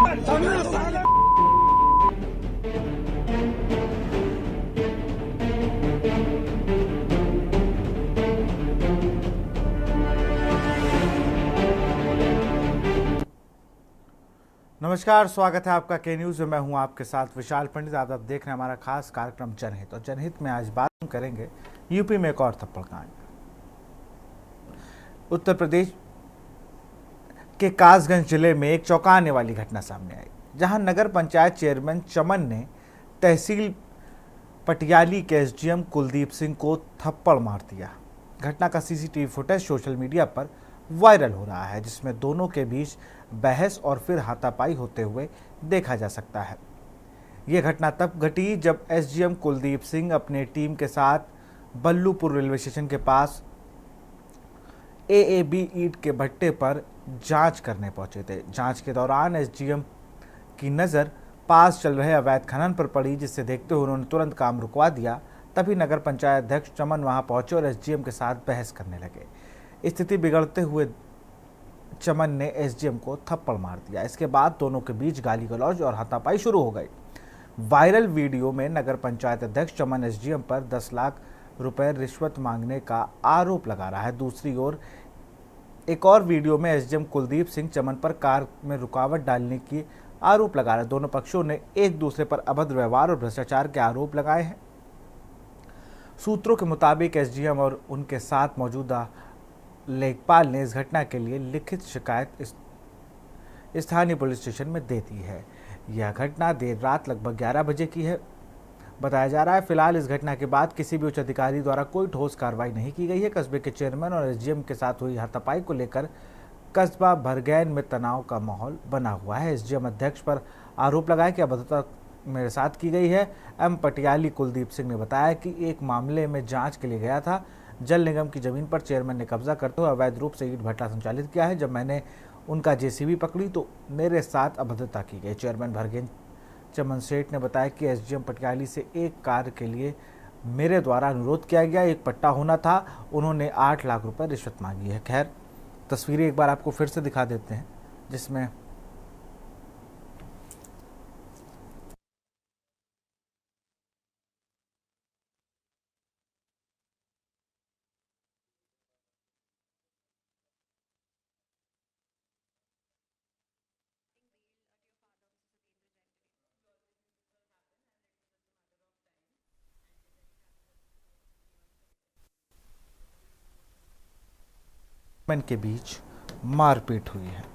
नमस्कार, स्वागत है आपका के न्यूज़ में। मैं हूं आपके साथ विशाल पंडित। आप देख रहे हैं हमारा खास कार्यक्रम जनहित। और जनहित में आज बात करेंगे यूपी में एक और थप्पड़ कांड। उत्तर प्रदेश के कासगंज जिले में एक चौंकाने वाली घटना सामने आई, जहां नगर पंचायत चेयरमैन चमन ने तहसील पटियाली के एसडीएम कुलदीप सिंह को थप्पड़ मार दिया। घटना का सीसीटीवी फुटेज सोशल मीडिया पर वायरल हो रहा है, जिसमें दोनों के बीच बहस और फिर हाथापाई होते हुए देखा जा सकता है। यह घटना तब घटी जब एसडीएम कुलदीप सिंह अपने टीम के साथ बल्लूपुर रेलवे स्टेशन के पास एएबी ईंट के भट्टे पर जांच करने पहुंचे थे। जांच के दौरान एसडीएम की नज़र पास चल रहे अवैध खनन पर पड़ी, जिससे देखते हुए उन्होंने तुरंत काम रुकवा दिया। तभी नगर पंचायत अध्यक्ष चमन वहां पहुंचे और एसडीएम के साथ बहस करने लगे। स्थिति बिगड़ते हुए चमन ने एसडीएम को थप्पड़ मार दिया। इसके बाद दोनों के बीच गाली गलौज और हाथापाई शुरू हो गई। वायरल वीडियो में नगर पंचायत अध्यक्ष चमन एसडीएम पर 10 लाख रुपए रिश्वत मांगने का आरोप लगा रहा है। दूसरी ओर एक और वीडियो में एसडीएम कुलदीप सिंह चमन पर कार में रुकावट डालने की आरोप लगा रहे हैं। दोनों पक्षों ने एक दूसरे पर अभद्र व्यवहार और भ्रष्टाचार के आरोप लगाए हैं। सूत्रों के मुताबिक एसडीएम और उनके साथ मौजूदा लेखपाल ने इस घटना के लिए लिखित शिकायत स्थानीय पुलिस स्टेशन में दे दी है। यह घटना देर रात लगभग 11 बजे की है, बताया जा रहा है। फिलहाल इस घटना के बाद किसी भी उच्च अधिकारी द्वारा कोई ठोस कार्रवाई नहीं की गई है। कस्बे के चेयरमैन और एसडीएम के साथ हुई हाथापाई को लेकर कस्बा भरगैन में तनाव का माहौल बना हुआ है। एसडीएम अध्यक्ष पर आरोप लगाया कि अभद्रता मेरे साथ की गई है। एम पटियाली कुलदीप सिंह ने बताया कि एक मामले में जांच के लिए गया था। जल निगम की जमीन पर चेयरमैन ने कब्जा करते हुए अवैध रूप से ईंट भट्टा संचालित किया है। जब मैंने उनका जेसीबी पकड़ी तो मेरे साथ अभद्रता की गई। चेयरमैन भरगैन चमन सेठ ने बताया कि एसडीएम पटियाली से एक कार्य के लिए मेरे द्वारा अनुरोध किया गया, एक पट्टा होना था। उन्होंने 8 लाख रुपए रिश्वत मांगी है। खैर, तस्वीरें एक बार आपको फिर से दिखा देते हैं, जिसमें के बीच मारपीट हुई है।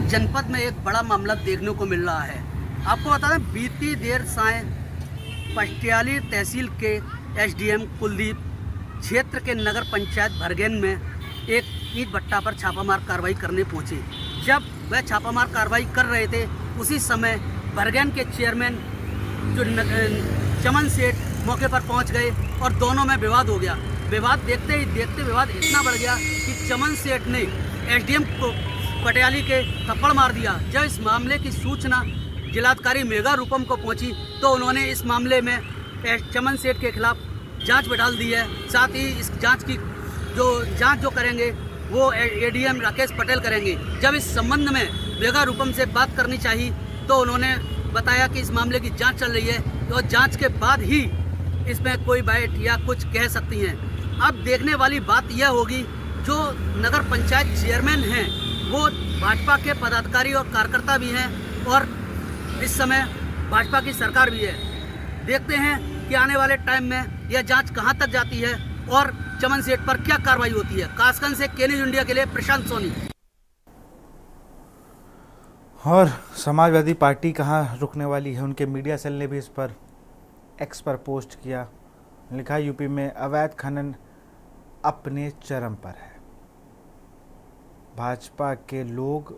जनपद में एक बड़ा मामला देखने को मिल रहा है। आपको बता दें, बीती देर सायं पटियाली तहसील के एसडीएम कुलदीप क्षेत्र के नगर पंचायत भरगैन में एक ईंट भट्टा पर छापामार कार्रवाई करने पहुंचे। जब वह छापामार कार्रवाई कर रहे थे, उसी समय भरगैन के चेयरमैन जो चमन सेठ मौके पर पहुंच गए और दोनों में विवाद हो गया। विवाद देखते ही देखते विवाद इतना बढ़ गया कि चमन सेठ ने एसडीएम को पटियाली के थप्पड़ मार दिया। जब इस मामले की सूचना जिलाधिकारी मेघा रूपम को पहुंची तो उन्होंने इस मामले में चमन सेठ के खिलाफ जांच बैठा दी है। साथ ही इस जांच की जांच करेंगे वो एडीएम राकेश पटेल करेंगे। जब इस संबंध में मेघा रूपम से बात करनी चाहिए तो उन्होंने बताया कि इस मामले की जांच चल रही है और जांच के बाद ही इसमें कोई बाइट या कुछ कह सकती हैं। अब देखने वाली बात यह होगी, जो नगर पंचायत चेयरमैन हैं वो भाजपा के पदाधिकारी और कार्यकर्ता भी हैं और इस समय भाजपा की सरकार भी है। देखते हैं कि आने वाले टाइम में यह जांच कहां तक जाती है और चमन सेठ पर क्या कार्रवाई होती है। कासगंज से के न्यूज़ इंडिया के लिए प्रशांत सोनी। और समाजवादी पार्टी कहाँ रुकने वाली है। उनके मीडिया सेल ने भी इस पर एक्स पर पोस्ट किया, लिखा यूपी में अवैध खनन अपने चरम पर है। भाजपा के लोग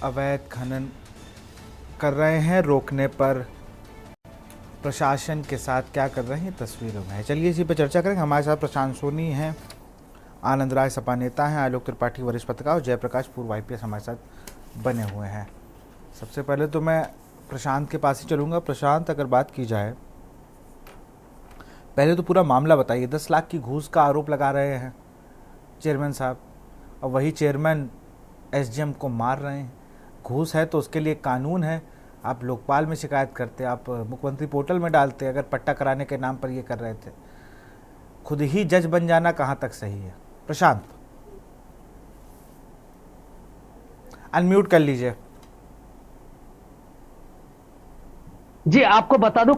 अवैध खनन कर रहे हैं, रोकने पर प्रशासन के साथ क्या कर रहे हैं तस्वीरों में है। चलिए इसी पर चर्चा करेंगे। हमारे साथ प्रशांत सोनी हैं, आनंद राय सपा नेता हैं, आलोक त्रिपाठी वरिष्ठ पत्रकार और जयप्रकाश पूर्व आईपीएस हमारे साथ बने हुए हैं। सबसे पहले तो मैं प्रशांत के पास ही चलूँगा। प्रशांत, अगर बात की जाए, पहले तो पूरा मामला बताइए। 10 लाख की घूस का आरोप लगा रहे हैं चेयरमैन साहब, और वही चेयरमैन एसडीएम को मार रहे हैं। घूस है तो उसके लिए कानून है। आप लोकपाल में शिकायत करते, आप मुख्यमंत्री पोर्टल में डालते। अगर पट्टा कराने के नाम पर ये कर रहे थे, खुद ही जज बन जाना कहाँ तक सही है? प्रशांत, अनम्यूट कर लीजिए। जी आपको बता दूं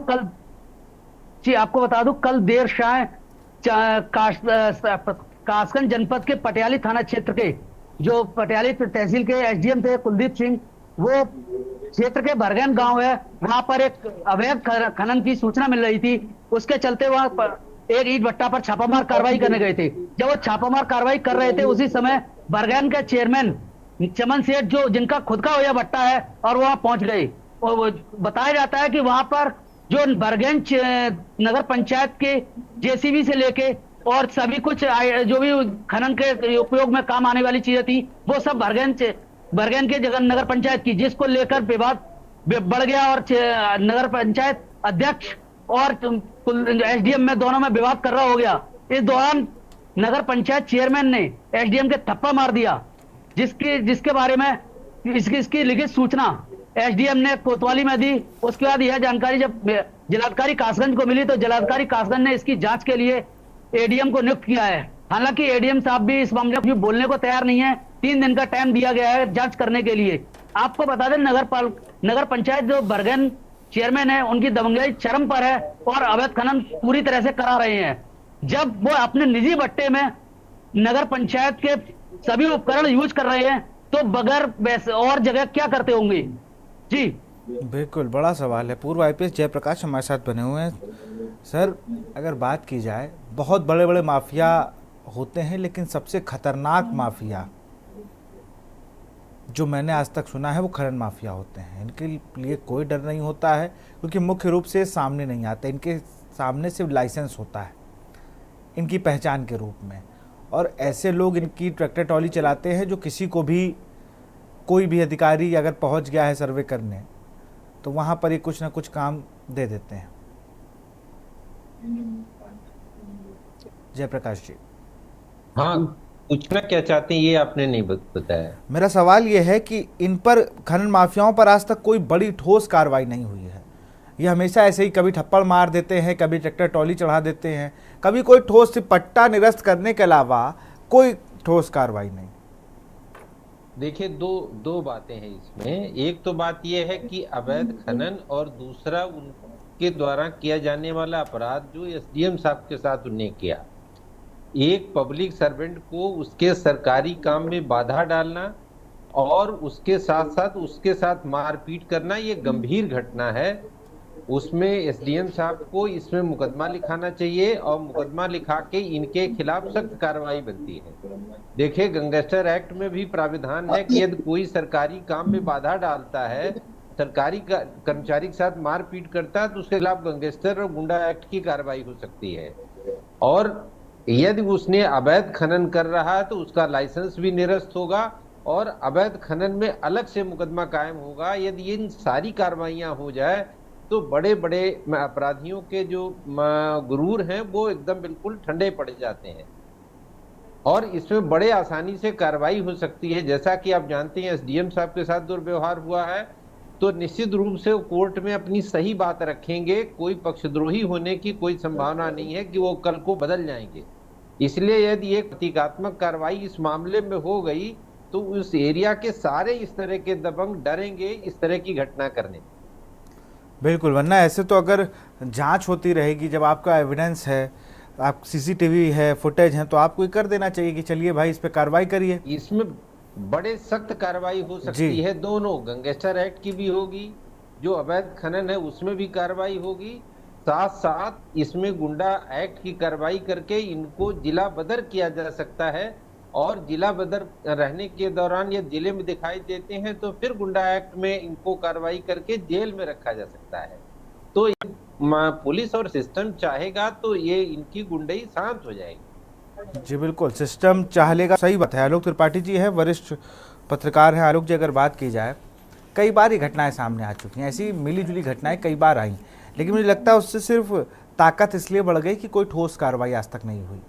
कल देर शाम कासगंज जनपद के पटियाली थाना क्षेत्र के जो पटियाली तहसील के एसडीएम थे कुलदीप सिंह, वो क्षेत्र के बरगैन गांव है, वहां पर एक अवैध खनन की सूचना मिल रही थी। उसके चलते वहां पर एक ईंट भट्टा पर छापामार कार्रवाई करने गए थे। जब वो छापामार कार्रवाई कर रहे थे, उसी समय बरगैन के चेयरमैन चमन सेठ, जो जिनका खुद का यह भट्टा है, और वहां पहुंच गए। और बताया जाता है कि वहां पर जो बरगैन नगर पंचायत के जेसीबी से लेके और सभी कुछ जो भी खनन के उपयोग में काम आने वाली चीजें थी, वो सब बरगैन के जगह नगर पंचायत की, जिसको लेकर विवाद बढ़ गया और नगर पंचायत अध्यक्ष और एसडीएम में दोनों में विवाद कर रहा हो गया। इस दौरान नगर पंचायत चेयरमैन ने एसडीएम के थप्पा मार दिया, जिसके बारे में इसकी लिखित सूचना एसडीएम ने कोतवाली में दी। उसके बाद यह जानकारी जब जिलाधिकारी कासगंज को मिली, तो जिलाधिकारी कासगंज ने इसकी जांच के लिए एडीएम को नियुक्त किया है। हालांकि एडीएम साहब भी इस मामले में बोलने को तैयार नहीं है। 3 दिन का टाइम दिया गया है जांच करने के लिए। आपको बता दें, नगर पंचायत जो बरगैन चेयरमैन है, उनकी दबंगई चरम पर है और अवैध खनन पूरी तरह से करा रहे हैं। जब वो अपने निजी भट्टे में नगर पंचायत के सभी उपकरण यूज कर रहे हैं, तो बगैर और जगह क्या करते होंगे? जी बिल्कुल, बड़ा सवाल है। पूर्व आईपीएस जयप्रकाश हमारे साथ बने हुए हैं। सर, अगर बात की जाए, बहुत बड़े बड़े माफिया होते हैं, लेकिन सबसे खतरनाक माफिया जो मैंने आज तक सुना है वो खनन माफिया होते हैं। इनके लिए कोई डर नहीं होता है, क्योंकि मुख्य रूप से सामने नहीं आते। इनके सामने सिर्फ लाइसेंस होता है इनकी पहचान के रूप में, और ऐसे लोग इनकी ट्रैक्टर ट्रॉली चलाते हैं जो किसी को भी, कोई भी अधिकारी अगर पहुंच गया है सर्वे करने, तो वहां पर ही कुछ ना कुछ काम दे देते हैं। जयप्रकाश जी, हाँ, पूछना क्या चाहते हैं ये आपने नहीं बताया। मेरा सवाल ये है कि इन पर, खनन माफियाओं पर आज तक कोई बड़ी ठोस कार्रवाई नहीं हुई है। ये हमेशा ऐसे ही कभी थप्पड़ मार देते हैं, कभी ट्रैक्टर ट्रॉली चढ़ा देते हैं, कभी कोई ठोस से पट्टा निरस्त करने के अलावा कोई ठोस कार्रवाई नहीं। देखिए, दो बातें हैं इसमें। एक तो बात यह है कि अवैध खनन, और दूसरा उनके द्वारा किया जाने वाला अपराध जो एसडीएम साहब के साथ उन्हें किया। एक पब्लिक सर्वेंट को उसके सरकारी काम में बाधा डालना और उसके साथ मारपीट करना, ये गंभीर घटना है। उसमें एसडीएम साहब को इसमें मुकदमा लिखाना चाहिए, और मुकदमा लिखा के इनके खिलाफ सख्त कार्रवाई बनती है। देखिए, गैंगस्टर एक्ट में भी प्राविधान है कि यदि कोई सरकारी काम में बाधा डालता है, सरकारी कर्मचारी के साथ मारपीट करता है, तो उसके खिलाफ गैंगस्टर और गुंडा एक्ट की कार्रवाई हो सकती है। और यदि उसने अवैध खनन कर रहा है तो उसका लाइसेंस भी निरस्त होगा और अवैध खनन में अलग से मुकदमा कायम होगा। यदि इन सारी कार्रवाइयां हो जाए तो बड़े बड़े अपराधियों के जो गुरूर हैं वो एकदम बिल्कुल ठंडे पड़ जाते हैं, और इसमें बड़े आसानी से कार्रवाई हो सकती है। जैसा कि आप जानते हैं, एसडीएम साहब के साथ दुर्व्यवहार हुआ है, तो निश्चित रूप से वो कोर्ट में अपनी सही बात रखेंगे। कोई पक्षद्रोही होने की कोई संभावना नहीं है कि वो कल को बदल जाएंगे। इसलिए यदि एक प्रतीकात्मक कार्रवाई इस मामले में हो गई, तो उस एरिया के सारे इस तरह के दबंग डरेंगे इस तरह की घटना करने। बिल्कुल, वरना ऐसे तो अगर जांच होती रहेगी, जब आपका एविडेंस है, आप सीसीटीवी है, फुटेज है, तो आपको ये कर देना चाहिए कि चलिए भाई इस पे कार्रवाई करिए। इसमें बड़े सख्त कार्रवाई हो सकती है, दोनों गैंगस्टर एक्ट की भी होगी, जो अवैध खनन है उसमें भी कार्रवाई होगी, साथ साथ इसमें गुंडा एक्ट की कार्रवाई करके इनको जिला बदर किया जा सकता है, और जिला बदर रहने के दौरान ये जिले में दिखाई देते हैं तो फिर गुंडा एक्ट में इनको कार्रवाई करके जेल में रखा जा सकता है। तो पुलिस और सिस्टम चाहेगा तो ये इनकी गुंडई शांत हो जाएगी। जी बिल्कुल, सिस्टम चाह लेगा। सही बात है। आलोक त्रिपाठी जी है, वरिष्ठ पत्रकार हैं। आलोक जी, अगर बात की जाए, कई बार ये घटनाएं सामने आ चुकी हैं, ऐसी मिली जुली घटनाएं कई बार आई, लेकिन मुझे लगता है उससे सिर्फ ताकत इसलिए बढ़ गई कि कोई ठोस कार्रवाई आज तक नहीं हुई।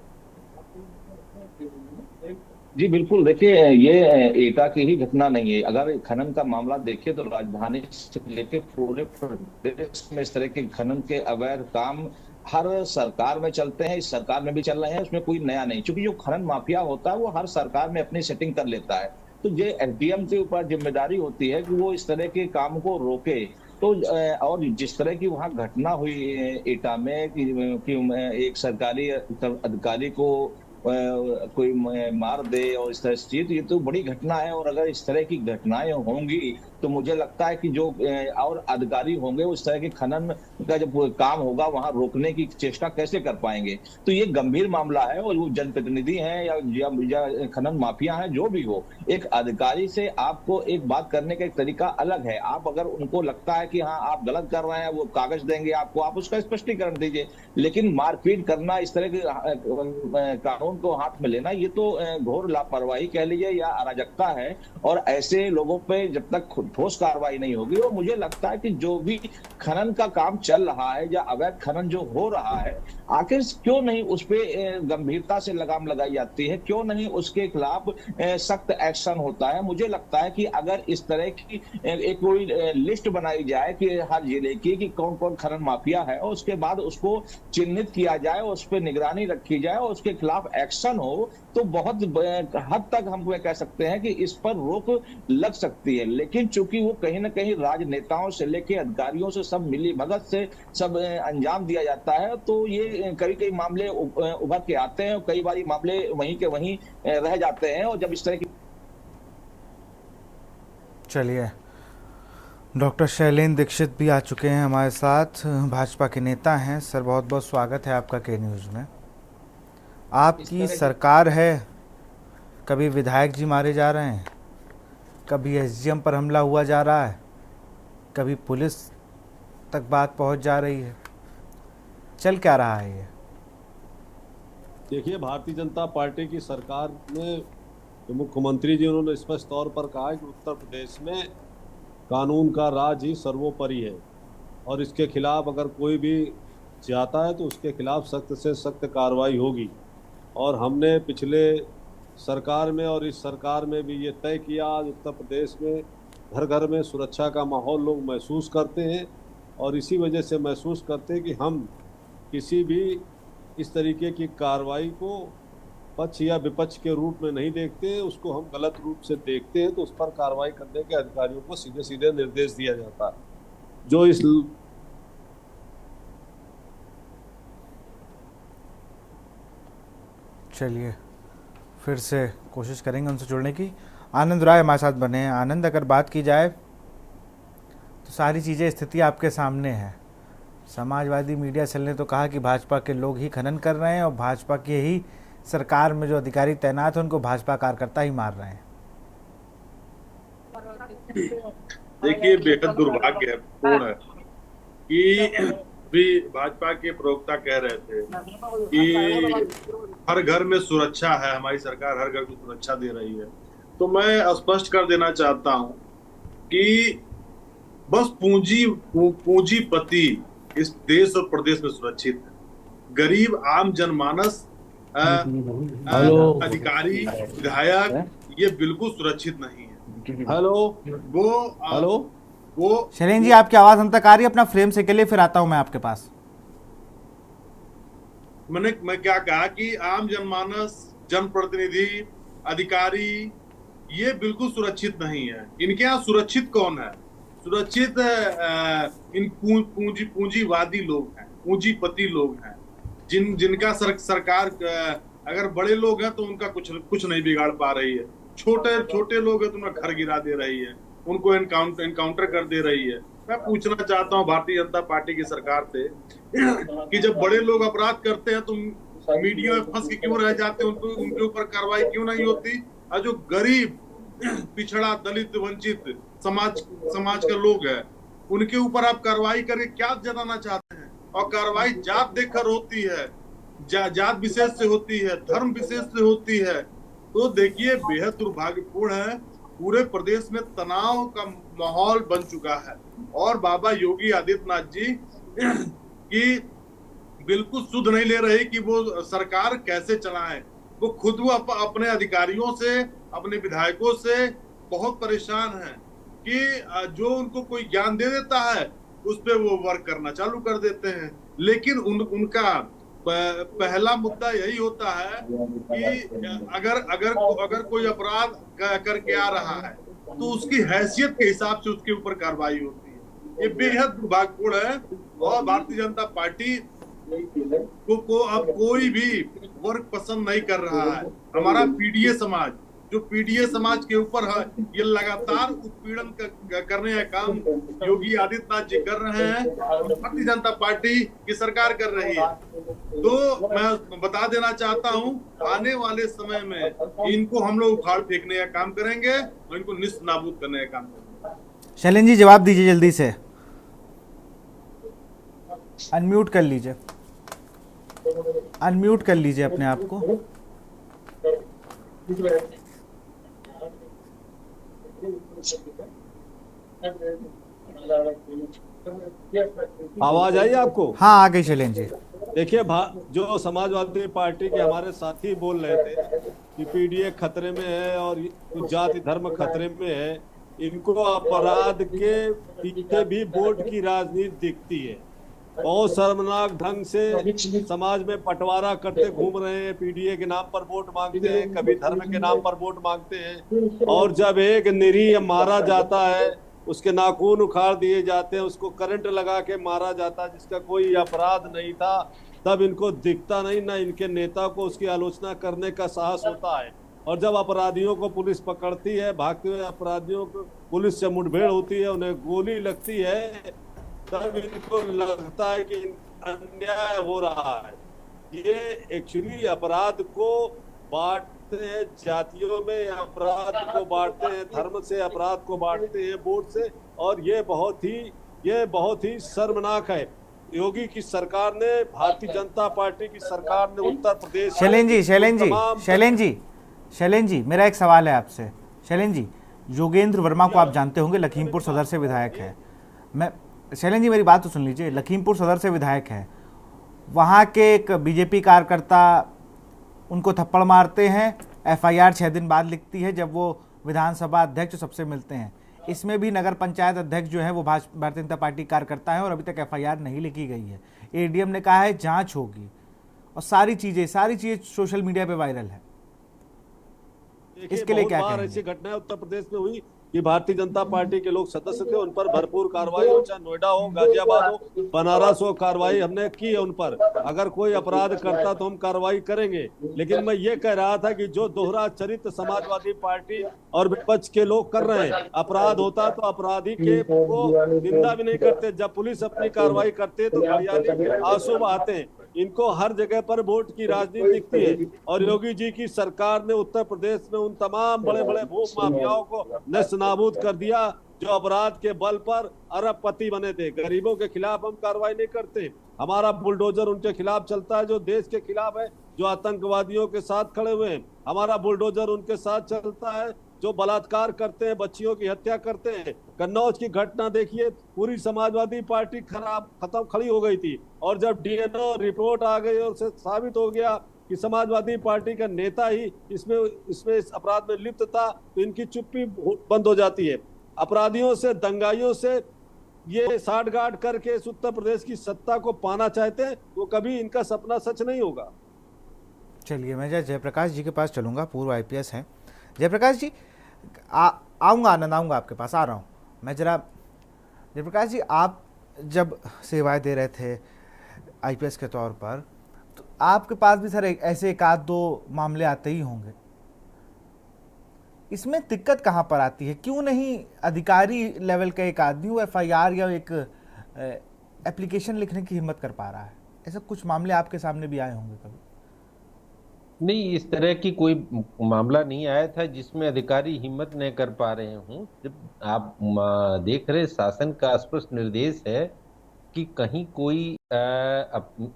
जी बिल्कुल, देखिए ये एकाकी ही घटना नहीं है। अगर खनन का मामला देखिए तो राजधानी से लेकर पूरे प्रदेश में इस तरह के खनन के अवैध काम हर सरकार में चलते हैं, इस सरकार में भी चल रहे हैं, उसमें कोई नया नहीं। क्योंकि जो खनन माफिया होता है वो हर सरकार में अपनी सेटिंग कर लेता है, तो ये एसडीएम के ऊपर जिम्मेदारी होती है कि वो इस तरह के काम को रोके। तो और जिस तरह की वहाँ घटना हुई एटा में कि एक सरकारी अधिकारी को कोई मार दे और इस तरह से चीज, ये तो बड़ी घटना है। और अगर इस तरह की घटनाएं होंगी तो मुझे लगता है कि जो और अधिकारी होंगे उस तरह के खनन का जब काम होगा वहां रोकने की चेष्टा कैसे कर पाएंगे। तो ये गंभीर मामला है, और वो जनप्रतिनिधि हैं या खनन माफिया हैं, जो भी हो, एक अधिकारी से आपको एक बात करने का एक तरीका अलग है। आप अगर उनको लगता है कि हाँ आप गलत कर रहे हैं, वो कागज देंगे आपको, आप उसका स्पष्टीकरण दीजिए। लेकिन मारपीट करना, इस तरह के कानून को हाथ में लेना, ये तो घोर लापरवाही कह लीजिए या अराजकता है। और ऐसे लोगों पे जब तक ठोस कार्रवाई नहीं होगी, और मुझे लगता है कि जो भी खनन का काम चल रहा है या अवैध खनन जो हो रहा है, आखिर क्यों नहीं उस पे गंभीरता से लगाम लगाई जाती है, क्यों नहीं उसके खिलाफ सख्त एक्शन होता है। मुझे लगता है कि अगर इस तरह की एक कोई लिस्ट बनाई जाए कि हर जिले की कि कौन कौन खनन माफिया है, और उसके बाद उसको चिन्हित किया जाए, उस पर निगरानी रखी जाए और उसके खिलाफ एक्शन हो, तो बहुत हद तक हम कह सकते हैं कि इस पर रोक लग सकती है। लेकिन चूंकि वो कहीं ना कहीं राजनेताओं से लेके अधिकारियों से सब मिली भगत से सब अंजाम दिया जाता है, तो ये कई कई मामले उभर के आते हैं और कई बार मामले वहीं के वहीं रह जाते हैं। और जब इस तरह की, चलिए, डॉक्टर शैलेंद्र दीक्षित भी आ चुके हैं हमारे साथ, भाजपा के नेता हैं। सर, बहुत बहुत स्वागत है आपका के न्यूज़ में। आपकी सरकार है, कभी विधायक जी मारे जा रहे हैं, कभी एसडीएम पर हमला हुआ जा रहा है, कभी पुलिस तक बात पहुंच जा रही है, चल क्या रहा है ये? देखिए, भारतीय जनता पार्टी की सरकार में जो मुख्यमंत्री जी उन्होंने स्पष्ट तौर पर कहा है कि उत्तर प्रदेश में कानून का राज ही सर्वोपरि है, और इसके खिलाफ अगर कोई भी जाता है तो उसके खिलाफ सख्त से सख्त कार्रवाई होगी। और हमने पिछले सरकार में और इस सरकार में भी ये तय किया, आज उत्तर प्रदेश में घर घर में सुरक्षा का माहौल लोग महसूस करते हैं, और इसी वजह से महसूस करते हैं कि हम किसी भी इस तरीके की कार्रवाई को पक्ष या विपक्ष के रूप में नहीं देखते हैं, उसको हम गलत रूप से देखते हैं, तो उस पर कार्रवाई करने के अधिकारियों को सीधे सीधे निर्देश दिया जाता है। जो इस चलिए, फिर से कोशिश करेंगे उनसे जुड़ने की। आनंद राय हमारे साथ बने हैं। आनंद, अगर बात की जाए तो सारी चीज़ें, स्थिति आपके सामने है। समाजवादी मीडिया सेल ने तो कहा कि भाजपा के लोग ही खनन कर रहे हैं, और भाजपा के ही सरकार में जो अधिकारी तैनात हैं उनको भाजपा कार्यकर्ता ही मार रहे हैं। देखिए, बेहद दुर्भाग्यपूर्ण है कि भी भाजपा के प्रवक्ता कह रहे थे कि हर घर में सुरक्षा है, हमारी सरकार हर घर को सुरक्षा दे रही है। तो मैं स्पष्ट कर देना चाहता हूं कि बस पूंजीपति इस देश और प्रदेश में सुरक्षित है। गरीब आम जनमानस, अधिकारी, विधायक, ये बिल्कुल सुरक्षित नहीं है। वो शैलेंद्र जी, आपकी आवाज हम तक आ रही है? अपना फ्रेम से के लिए फिर आता हूं मैं आपके पास। मैं क्या कहा कि आम जनमानस, जनप्रतिनिधि, अधिकारी, ये बिल्कुल सुरक्षित नहीं है। इनके यहाँ सुरक्षित कौन है? सुरक्षित इन पूंजीवादी लोग हैं, पूंजीपति लोग हैं। जिनका सरकार अगर बड़े लोग हैं तो उनका कुछ नहीं बिगाड़ पा रही है, छोटे छोटे लोग हैं तो उनका घर गिरा दे रही है, उनको एनकाउंटर कर दे रही है। मैं पूछना चाहता हूँ भारतीय जनता पार्टी की सरकार से कि जब बड़े लोग अपराध करते हैं तो मीडिया में फंस के क्यों रह जाते हैं, उनके ऊपर कार्रवाई क्यों नहीं होती? और जो गरीब, पिछड़ा, दलित, वंचित समाज का लोग है, उनके ऊपर आप कार्रवाई करके क्या जताना चाहते हैं? और कार्रवाई जात देखकर होती है, जात विशेष से होती है, धर्म विशेष से होती है। तो देखिए, बेहद दुर्भाग्यपूर्ण है, पूरे प्रदेश में तनाव का माहौल बन चुका है और बाबा योगी आदित्यनाथ जी की बिल्कुल सुध नहीं ले रहे कि वो सरकार कैसे चलाएं। वो खुद अपने अधिकारियों से, अपने विधायकों से बहुत परेशान हैं कि जो उनको कोई ज्ञान दे देता है उस पे वो वर्क करना चालू कर देते हैं। लेकिन उनका पहला मुद्दा यही होता है कि अगर कोई अपराध करके आ रहा है तो उसकी हैसियत के हिसाब से उसके ऊपर कार्रवाई होती है। ये बेहद दुर्भाग्यपूर्ण है और भारतीय जनता पार्टी को अब कोई भी वर्क पसंद नहीं कर रहा है। हमारा पीडीए समाज, जो पीडीए समाज के ऊपर है, ये लगातार उत्पीड़न करने का काम योगी आदित्यनाथ जी कर रहे हैं और भारतीय जनता पार्टी की सरकार कर रही है। तो मैं बता देना चाहता हूं, आने वाले समय में इनको हम लोग उखाड़ फेंकने का काम करेंगे और इनको निस्त नाबूद करने का काम करेंगे। शैलेंद्र जी जवाब दीजिए जल्दी से, अनम्यूट कर लीजिए, अनम्यूट कर लीजिए अपने आप को। आवाज आई आपको? हाँ आ गई शैलेंद्र जी। देखिए, जो समाजवादी पार्टी के हमारे साथी बोल रहे थे कि पीडीए खतरे में है और जाति धर्म खतरे में है, इनको अपराध के पीछे भी वोट की राजनीति दिखती है। बहुत शर्मनाक ढंग से समाज में बंटवारा करते घूम रहे हैं, पीडीए के नाम पर वोट मांगते हैं, कभी धर्म के नाम पर वोट मांगते हैं, और जब एक निरीह मारा जाता है, उसके नाखून उखाड़ दिए जाते हैं, उसको करंट लगा के मारा जाता है जिसका कोई अपराध नहीं था, तब इनको दिखता नहीं, ना इनके नेता को उसकी आलोचना करने का साहस होता है। और जब अपराधियों को पुलिस पकड़ती है, भागते हुए अपराधियों को पुलिस से मुठभेड़ होती है, उन्हें गोली लगती है, तब इनको लगता है कि अन्याय हो रहा है। ये एक्चुअली अपराध को बांटते हैं जातियों में, अपराध को बांटते हैं धर्म से, अपराध को बांटते हैं वोट से, और ये बहुत ही शर्मनाक है। योगी की सरकार ने, भारतीय जनता पार्टी की सरकार ने उत्तर प्रदेश। शैलेंद्र जी मेरा एक सवाल है आपसे। शैलेंद्र जी, योगेंद्र वर्मा को आप जानते होंगे, लखीमपुर सदर से विधायक है। शैलेंद्र जी मेरी बात तो सुन लीजिए, लखीमपुर सदर से विधायक है, वहाँ के एक बीजेपी कार्यकर्ता उनको थप्पड़ मारते हैं, एफआईआर 6 दिन बाद लिखती है जब वो विधानसभा अध्यक्ष सबसे मिलते हैं। इसमें भी नगर पंचायत अध्यक्ष जो है वो भारतीय जनता पार्टी कार्यकर्ता है और अभी तक एफआईआर नहीं लिखी गई है। एडीएम ने कहा है जांच होगी और सारी चीजें सोशल मीडिया पे वायरल है। इसके लिए क्या कहेंगे? ऐसी घटनाएं उत्तर प्रदेश में हुई कि भारतीय जनता पार्टी के लोग सदस्य थे, उन पर भरपूर कार्रवाई हो, चाहे नोएडा हो, गाजियाबाद हो, बनारस हो, कार्रवाई हमने की है उन पर। अगर कोई अपराध करता तो हम कार्रवाई करेंगे। लेकिन मैं ये कह रहा था कि जो दोहरा चरित्र समाजवादी पार्टी और विपक्ष के लोग कर रहे हैं, अपराध होता तो अपराधी के को निंदा भी नहीं करते, जब पुलिस अपनी कार्रवाई करते तो हरियाली आंसू बहाते हैं। इनको हर जगह पर वोट की राजनीति दिखती है और योगी जी की सरकार ने उत्तर प्रदेश में उन तमाम बड़े बड़े भू माफियाओं को नष्ट नाबूद कर दिया जो अपराध के बल पर अरबपति बने थे। गरीबों के खिलाफ हम कार्रवाई नहीं करते, हमारा बुलडोजर उनके खिलाफ चलता है जो देश के खिलाफ है, जो आतंकवादियों के साथ खड़े हुए हैं। हमारा बुलडोजर उनके साथ चलता है जो बलात्कार करते हैं, बच्चियों की हत्या करते हैं। कन्नौज की घटना देखिए, पूरी समाजवादी पार्टी खत्म खड़ी हो गई थी और जब डीएनओ रिपोर्ट आ गई और उसे साबित हो गया कि समाजवादी पार्टी का नेता ही इसमें इस अपराध में लिप्त था, तो इनकी चुप्पी बंद हो जाती है। अपराधियों से, दंगाइयों से ये साठगांठ करके इस उत्तर प्रदेश की सत्ता को पाना चाहते हैं, वो कभी इनका सपना सच नहीं होगा। चलिए मैं जयप्रकाश जी के पास चलूंगा, पूर्व आईपीएस हैं। जयप्रकाश जी आऊँगा, आनंद आऊँगा आपके पास, आ रहा हूँ मैं जरा। जयप्रकाश जी, आप जब सेवाएं दे रहे थे आईपीएस के तौर पर, तो आपके पास भी सर ऐसे एक आध दो मामले आते ही होंगे, इसमें दिक्कत कहाँ पर आती है? क्यों नहीं अधिकारी लेवल का एक आदमी वो FIR या एक एप्लीकेशन लिखने की हिम्मत कर पा रहा है? ऐसे कुछ मामले आपके सामने भी आए होंगे कभी? नहीं, इस तरह की कोई मामला नहीं आया था जिसमें अधिकारी हिम्मत नहीं कर पा रहे हों। जब आप देख रहे, शासन का स्पष्ट निर्देश है कि कहीं कोई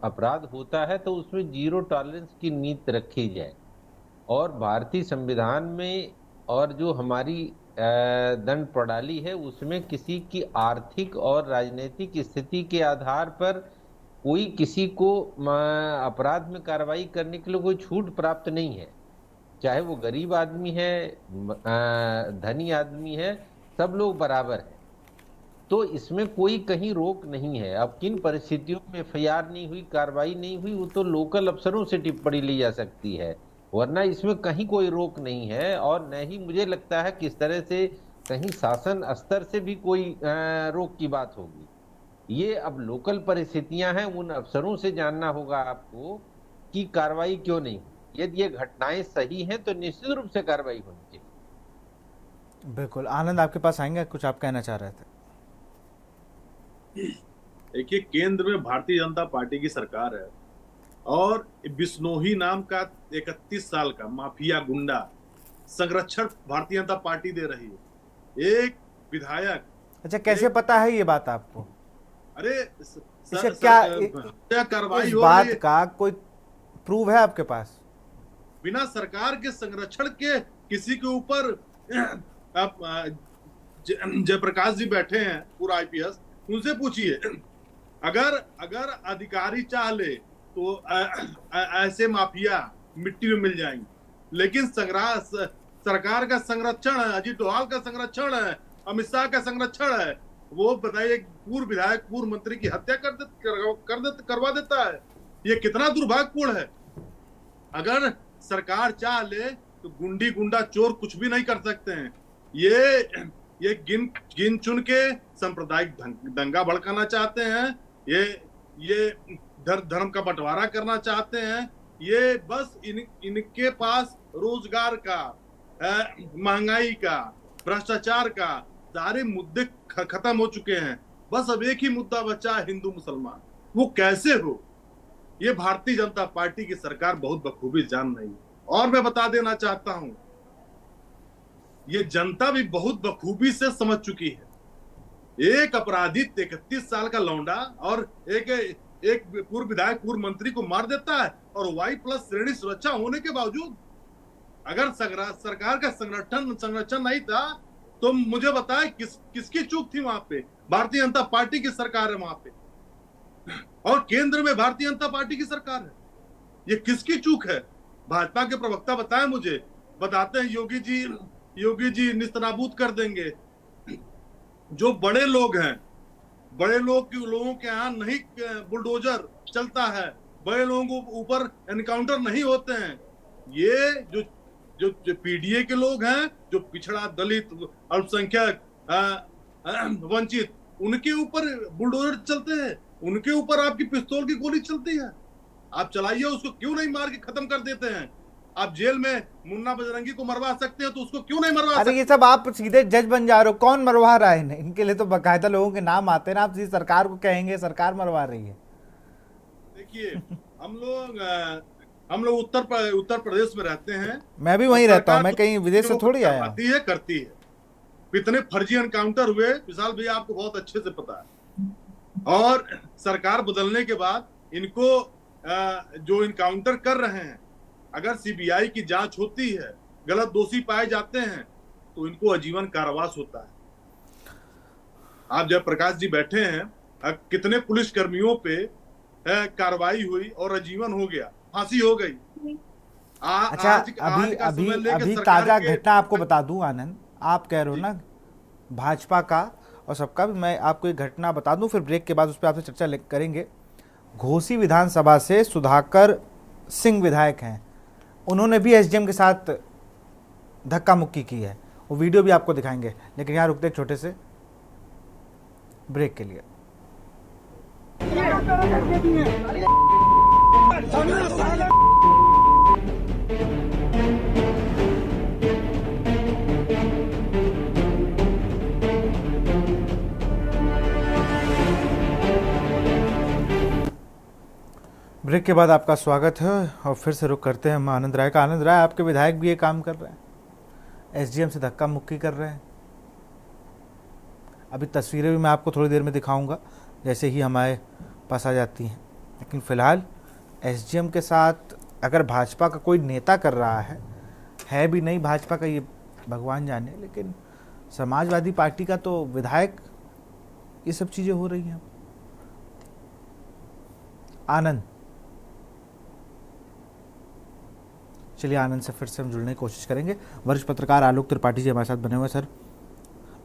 अपराध होता है तो उसमें 0 टॉलरेंस की नीति रखी जाए। और भारतीय संविधान में और जो हमारी दंड प्रणाली है उसमें किसी की आर्थिक और राजनीतिक स्थिति के आधार पर कोई किसी को अपराध में कार्रवाई करने के लिए कोई छूट प्राप्त नहीं है। चाहे वो गरीब आदमी है, धनी आदमी है, सब लोग बराबर हैं। तो इसमें कोई कहीं रोक नहीं है। अब किन परिस्थितियों में FIR नहीं हुई, कार्रवाई नहीं हुई, वो तो लोकल अफसरों से टिप्पणी ली जा सकती है, वरना इसमें कहीं कोई रोक नहीं है। और न ही मुझे लगता है किस तरह से कहीं शासन स्तर से भी कोई रोक की बात होगी। ये अब लोकल परिस्थितियां हैं, उन अफसरों से जानना होगा आपको कि कार्रवाई क्यों नहीं। यदि ये घटनाएं सही हैं तो निश्चित रूप से कार्रवाई होनी चाहिए। बिल्कुल। आनंद, आपके पास आएंगे, कुछ आप कहना चाह रहे थे? देखिए, केंद्र में भारतीय जनता पार्टी की सरकार है और बिश्नोई नाम का 31 साल का माफिया गुंडा संरक्षण भारतीय जनता पार्टी दे रही है। एक विधायक। अच्छा, कैसे पता है ये बात आपको? अरे इसे क्या कार्रवाई इस हो बात रही है? का कोई प्रूव है आपके पास? बिना सरकार के संरक्षण के किसी के ऊपर जयप्रकाश जी बैठे हैं, पूरा IPS, उनसे पूछिए। अगर अधिकारी चाह ले तो ऐसे माफिया मिट्टी में मिल जाएंगे। लेकिन सरकार का संरक्षण है, अजीत डोभाल का संरक्षण है, अमित शाह का संरक्षण है। वो बताइए, पूर्व विधायक, पूर्व मंत्री की हत्या करवा देता है। ये कितना दुर्भाग्यपूर्ण है। अगर सरकार चाह ले तो गुंडी गुंडा चोर कुछ भी नहीं कर सकते हैं। ये गिन चुन के सांप्रदायिक दंगा भड़काना चाहते हैं, ये धर्म का बंटवारा करना चाहते हैं। ये बस इनके पास रोजगार का, महंगाई का, भ्रष्टाचार का सारे मुद्दे खत्म हो चुके हैं। बस अब एक ही मुद्दा बचा है, हिंदू मुसलमान। वो कैसे हो, ये भारतीय जनता पार्टी की सरकार बहुत बखूबी जान रही है। और मैं बता देना चाहता हूं, ये जनता भी बहुत बखूबी से समझ चुकी है। एक अपराधी 31 साल का लौंडा और एक पूर्व विधायक, पूर्व मंत्री को मार देता है, और Y+ श्रेणी सुरक्षा होने के बावजूद अगर सरकार का संरक्षण नहीं था तो मुझे बताए किसकी चूक थी वहां पे? भारतीय जनता पार्टी की सरकार है वहां पे, और केंद्र में भारतीय जनता पार्टी की सरकार है। ये किसकी चूक है? भाजपा के प्रवक्ता बताए मुझे, बताते हैं योगी जी निस्तनाबूद कर देंगे। जो बड़े लोग हैं, बड़े लोगों के यहाँ नहीं बुलडोजर चलता है, बड़े लोगों के ऊपर एनकाउंटर नहीं होते हैं। ये जो PDA के लोग हैं, जो पिछड़ा, दलित, अल्पसंख्यक, वंचित, उनके ऊपर बुलडोजर चलते हैं, उनके ऊपर आपकी पिस्तौल की गोली चलती है। आप चलाइए, उसको क्यों नहीं मार के खत्म कर देते हैं? आप जेल में मुन्ना बजरंगी को मरवा सकते हैं तो उसको क्यों नहीं मरवा सकते? अरे ये सब आप सीधे जज बन जा रहे हो। कौन मरवा रहा है इन्हें? इनके लिए तो बाकायदा लोगों के नाम आते हैं ना। आप सीधे सरकार को कहेंगे सरकार मरवा रही है। देखिए, हम लोग उत्तर प्रदेश में रहते हैं। मैं भी वहीं रहता हूँ, मैं कहीं विदेश से थोड़ी आया। करती है। कितने फर्जी एनकाउंटर हुए, विशाल भैया आपको बहुत अच्छे से पता है। और सरकार बदलने के बाद इनको जो इनकाउंटर कर रहे हैं, अगर CBI की जांच होती है, गलत दोषी पाए जाते हैं तो इनको आजीवन कारावास होता है। आप जयप्रकाश जी बैठे हैं, कितने पुलिस कर्मियों पे कार्रवाई हुई और आजीवन हो गया, फांसी हो गई। अच्छा, अभी ताजा घटना आपको बता दूं आनंद, आप कह रहे हो ना भाजपा का और सबका भी, मैं आपको एक घटना बता दूं, फिर ब्रेक के बाद उस पर आपसे चर्चा करेंगे। घोसी विधानसभा से सुधाकर सिंह विधायक हैं, उन्होंने भी SDM के साथ धक्का मुक्की की है। वो वीडियो भी आपको दिखाएंगे, लेकिन यहाँ रुकते छोटे से ब्रेक के लिए। ब्रेक के बाद आपका स्वागत है और फिर से रुक करते हैं हम आनंद राय का। आनंद राय, आपके विधायक भी ये काम कर रहे हैं, एसडीएम से धक्का मुक्की कर रहे हैं। अभी तस्वीरें भी मैं आपको थोड़ी देर में दिखाऊंगा जैसे ही हमारे पास आ जाती हैं, लेकिन फ़िलहाल एसडीएम के साथ अगर भाजपा का कोई नेता कर रहा है भी नहीं भाजपा का, ये भगवान जाने, लेकिन समाजवादी पार्टी का तो विधायक ये सब चीज़ें हो रही हैं। आनंद, चलिए आनंद से फिर से हम जुड़ने की कोशिश करेंगे। वरिष्ठ पत्रकार आलोक त्रिपाठी जी हमारे साथ बने हुए। सर,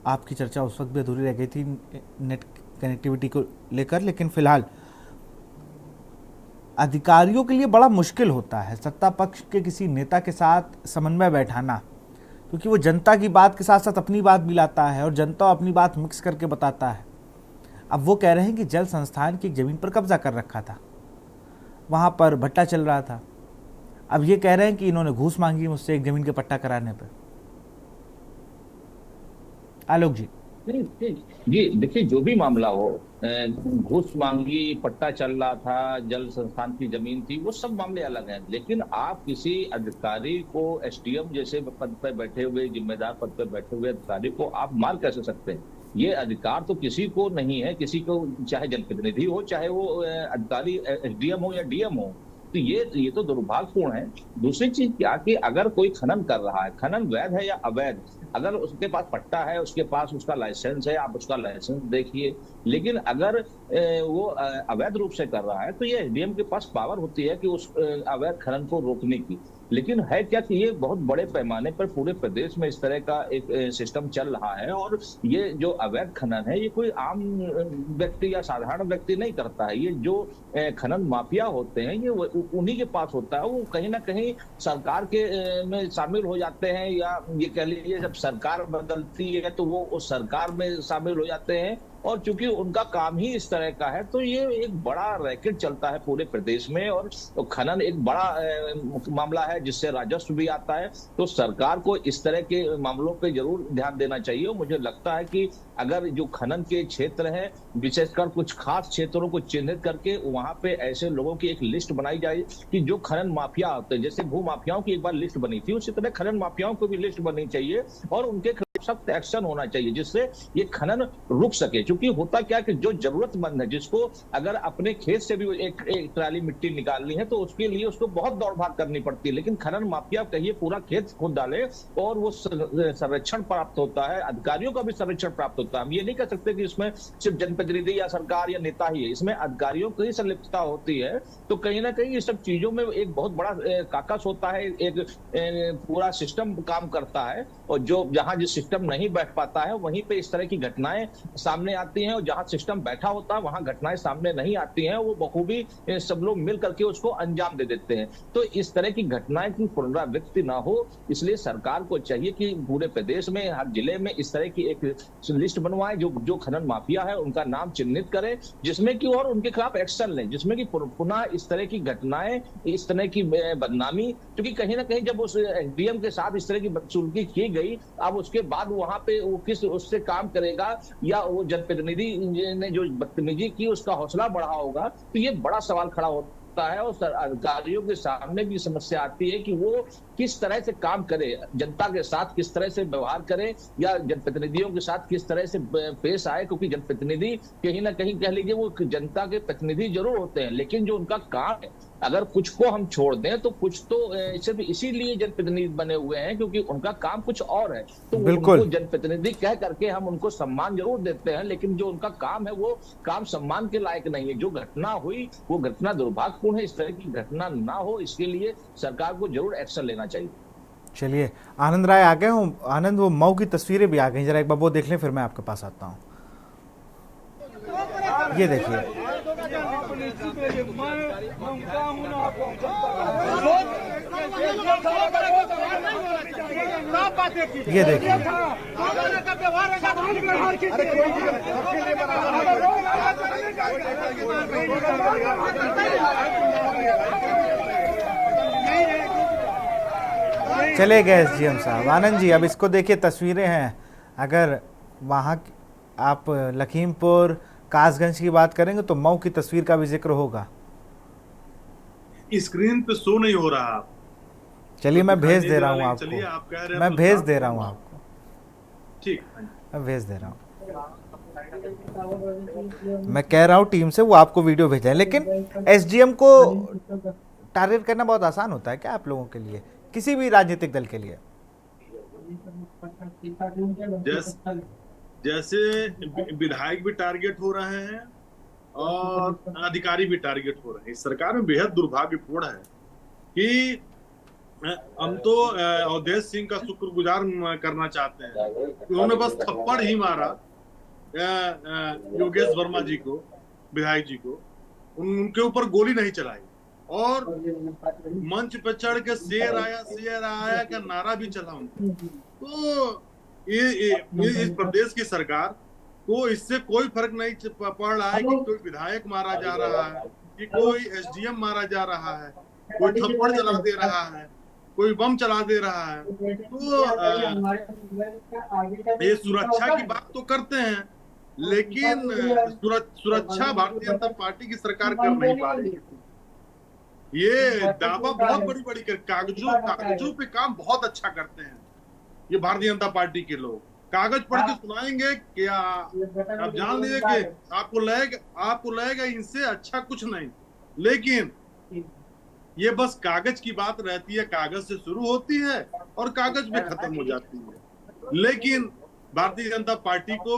आपकी चर्चा उस वक्त भी अधूरी रह गई थी नेट कनेक्टिविटी को लेकर, लेकिन फिलहाल अधिकारियों के लिए बड़ा मुश्किल होता है सत्ता पक्ष के किसी नेता के साथ समन्वय बैठाना, क्योंकि वो जनता की बात के साथ साथ अपनी बात भी लाता है और जनता अपनी बात मिक्स करके बताता है। अब वो कह रहे हैं कि जल संस्थान की एक जमीन पर कब्जा कर रखा था, वहां पर भट्टा चल रहा था। अब ये कह रहे हैं कि इन्होंने घूस मांगी मुझसे एक जमीन के पट्टा कराने पर। आलोक जी। जी देखिए, जो भी मामला हो, घूस मांगी, पट्टा चल रहा था, जल संस्थान की जमीन थी, वो सब मामले अलग हैं। लेकिन आप किसी अधिकारी को, एसडीएम जैसे पद पर बैठे हुए, जिम्मेदार पद पर बैठे हुए अधिकारी को आप मार कैसे सकते हैं? ये अधिकार तो किसी को नहीं है, किसी को, चाहे जनप्रतिनिधि हो, चाहे वो अधिकारी एसडीएम हो या डीएम हो। तो ये तो दुर्भाग्यपूर्ण है। दूसरी चीज क्या कि अगर कोई खनन कर रहा है, खनन वैध है या अवैध, अगर उसके पास पट्टा है, उसके पास उसका लाइसेंस है, आप उसका लाइसेंस देखिए। लेकिन अगर वो अवैध रूप से कर रहा है तो ये एसडीएम के पास पावर होती है कि उस अवैध खनन को रोकने की। लेकिन है क्या कि ये बहुत बड़े पैमाने पर पूरे प्रदेश में इस तरह का एक सिस्टम चल रहा है, और ये जो अवैध खनन है ये कोई आम व्यक्ति या साधारण व्यक्ति नहीं करता है। ये जो खनन माफिया होते हैं ये उन्हीं के पास होता है। वो कहीं ना कहीं सरकार के में शामिल हो जाते हैं, या ये कह लीजिए जब सरकार बदलती है तो वो उस सरकार में शामिल हो जाते हैं, और चूंकि उनका काम ही इस तरह का है तो ये एक बड़ा रैकेट चलता है पूरे प्रदेश में। और खनन एक बड़ा मामला है जिससे राजस्व भी आता है। तो सरकार को इस तरह के मामलों पे जरूर ध्यान देना चाहिए। और मुझे लगता है कि अगर जो खनन के क्षेत्र हैं, विशेषकर कुछ खास क्षेत्रों को चिन्हित करके वहां पे ऐसे लोगों की एक लिस्ट बनाई जाए कि जो खनन माफिया होते हैं, जैसे भू माफियाओं की एक बार लिस्ट बनी थी, उसी तरह खनन माफियाओं को भी लिस्ट बननी चाहिए और उनके सख्त एक्शन होना चाहिए जिससे ये खनन रुक सके। क्योंकि होता क्या कि जो जरूरतमंद है, जिसको अगर अपने खेत से भी एक ट्राली मिट्टी निकालनी है तो उसके लिए उसको बहुत दौड़ भाग करनी पड़ती है। लेकिन खनन माफिया कहिए पूरा खेत खुद डाले और वो संरक्षण प्राप्त होता है, अधिकारियों का भी संरक्षण प्राप्त होता है। हम ये नहीं कह सकते कि इसमें सिर्फ जनप्रतिनिधि या सरकार या नेता ही है, इसमें अधिकारियों की संलिप्तता होती है। तो कहीं ना कहीं ये सब चीजों में एक बहुत बड़ा काकस होता है, एक पूरा सिस्टम काम करता है। और जो जहां जिस सिस्टम नहीं बैठ पाता है वहीं पे इस तरह की घटनाएं सामने आती हैं, और जहां सिस्टम बैठा होता है वहां घटनाएं सामने नहीं आती हैं। वो बखूबी सब लोग मिल करके उसको अंजाम दे देते हैं। तो इस तरह की घटनाएं की पुनरावृत्ति ना हो, इसलिए सरकार को चाहिए कि पूरे प्रदेश में हर जिले में इस तरह की एक लिस्ट बनवाए, जो खनन माफिया है उनका नाम चिन्हित करे, जिसमें कि और उनके खिलाफ एक्शन लें, जिसमें कि पुनः इस तरह की घटनाएं, इस तरह की बदनामी, क्योंकि कहीं ना कहीं जब उस एसडीएम के साथ इस तरह की बदसलूकी की गई, अब उसके बाद वहां पे वो किस उससे काम करेगा, या वो जनप्रतिनिधि ने जो बदतमीजी की उसका हौसला बढ़ा होगा। तो ये बड़ा सवाल खड़ा होता है। और अधिकारियों के सामने भी समस्या आती है कि वो किस तरह से काम करे, जनता के साथ किस तरह से व्यवहार करे, या जनप्रतिनिधियों के साथ किस तरह से पेश आए। क्योंकि जनप्रतिनिधि कहीं ना कहीं कह लीजिए वो जनता के प्रतिनिधि जरूर होते हैं, लेकिन जो उनका काम है, अगर कुछ को हम छोड़ दें तो कुछ तो सिर्फ इसीलिए जनप्रतिनिधि बने हुए हैं क्योंकि उनका काम कुछ और है। तो उनको जनप्रतिनिधि कह करके हम उनको सम्मान जरूर देते हैं, लेकिन जो उनका काम है वो काम सम्मान के लायक नहीं है। जो घटना हुई वो घटना दुर्भाग्यपूर्ण है। इस तरह की घटना ना हो, इसके लिए सरकार को जरूर एक्शन लेना चाहिए। चलिए, आनंद राय आ गए हूँ। आनंद, वो मऊ की तस्वीरें भी आ गई, जरा एक बार वो देख लें, फिर मैं आपके पास आता हूँ। ये देखिए, ये देखिए चले गए एसडीएम साहब। आनंद जी, अब इसको देखिए, तस्वीरें हैं। अगर वहाँ आप लखीमपुर कासगंज की बात करेंगे तो मऊ की तस्वीर का भी जिक्र होगा। स्क्रीन पे शो नहीं हो रहा। चलिए मैं भेज दे रहा हूँ चलिए, आपको, आप कह रहे हैं मैं तो भेज दे रहा हूँ आपको, ठीक, मैं भेज दे रहा हूँ। मैं कह रहा हूँ टीम से वो आपको वीडियो भेजा है। लेकिन एसडीएम को टारगेट करना बहुत आसान होता है क्या आप लोगों के लिए, किसी भी राजनीतिक दल के लिए? जैसे विधायक भी टारगेट हो रहे हैं और अधिकारी भी टारगेट हो रहे हैं। इस सरकार में बेहद दुर्भाग्यपूर्ण है कि हम तो अवधेश सिंह का शुक्रगुजार करना चाहते हैं। उन्होंने बस थप्पड़ ही मारा योगेश वर्मा जी को, विधायक जी को, उनके ऊपर गोली नहीं चलाई और मंच पे चढ़ के शेर आया का नारा भी चला उनको। तो ये इस प्रदेश की सरकार को इससे कोई फर्क नहीं पड़ रहा है कि कोई विधायक मारा जा रहा है, कि कोई एसडीएम मारा जा रहा है, कोई थप्पड़ चला दे रहा है, कोई बम चला दे रहा है। तो ये सुरक्षा की बात तो करते हैं, लेकिन सुरक्षा भारतीय जनता पार्टी की सरकार कर नहीं पा रही है। ये दावा बहुत बड़ी कागजों पे काम बहुत अच्छा करते हैं ये भारतीय जनता पार्टी के लोग। कागज पढ़ के सुनाएंगे क्या, आप जान लीजिए कि आपको लगेगा इनसे अच्छा कुछ नहीं, लेकिन ये बस कागज की बात रहती है। कागज से शुरू होती है और कागज में खत्म हो जाती है। लेकिन भारतीय जनता पार्टी को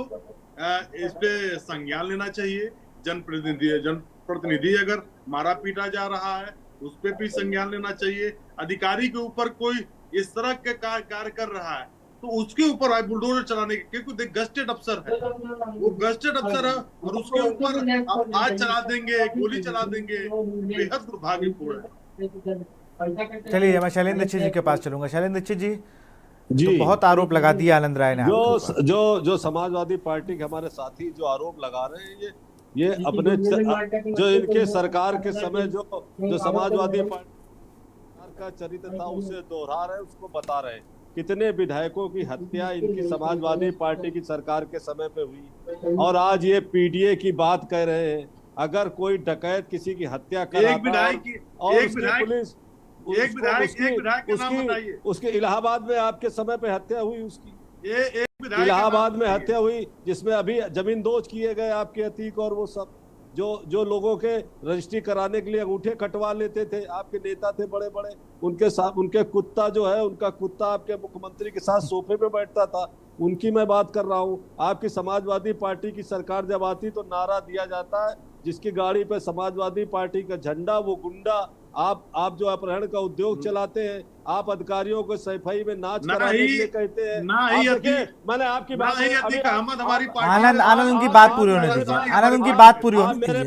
इस पे संज्ञान लेना चाहिए। जनप्रतिनिधि अगर मारा पीटा जा रहा है उस पे भी संज्ञान लेना चाहिए। अधिकारी के ऊपर कोई इस तरह के कार्य कर रहा है तो उसके ऊपर बुलडोजर चलाने के, क्योंकि देख गस्टेड अफसर है, वो गस्टेड अफसर है और उसके ऊपर आज चला देंगे, गोली चला देंगे, बेहद दुर्भाग्यपूर्ण है। चलिए मैं शैलेंद्र जी के पास चलूंगा। शैलेंद्र जी तो बहुत आरोप लगा दिया आनंद राय ने जो समाजवादी पार्टी के हमारे साथी जो आरोप लगा रहे हैं, ये अपने जो इनके सरकार के समय जो समाजवादी पार्टी का चरित्र था उसे दोहरा रहे, उसको बता रहे। कितने विधायकों की हत्या इनकी समाजवादी पार्टी की सरकार के समय पे हुई और आज ये पीडीए की बात कह रहे हैं। अगर कोई डकैत किसी की हत्या कराता और उसके इलाहाबाद में आपके समय पे हत्या हुई, उसकी इलाहाबाद में हत्या हुई जिसमें अभी जमींदोज किए गए आपके अतीक और वो सब जो लोगों के रजिस्ट्री कराने के लिए अंगूठे कटवा लेते थे, आपके नेता थे बड़े बड़े, उनके साथ उनके कुत्ता जो है, उनका कुत्ता आपके मुख्यमंत्री के साथ सोफे पे बैठता था, उनकी मैं बात कर रहा हूँ। आपकी समाजवादी पार्टी की सरकार जब आती तो नारा दिया जाता है जिसकी गाड़ी पे समाजवादी पार्टी का झंडा, वो गुंडा। आप जो अपहरण का उद्योग चलाते हैं, आप अधिकारियों को सफाई में नाच कराने के लिए कहते हैं। मैंने आपकी बात आनंद उनकी बात पूरी होने दीजिए, आनंद उनकी बात पूरी होने दीजिए।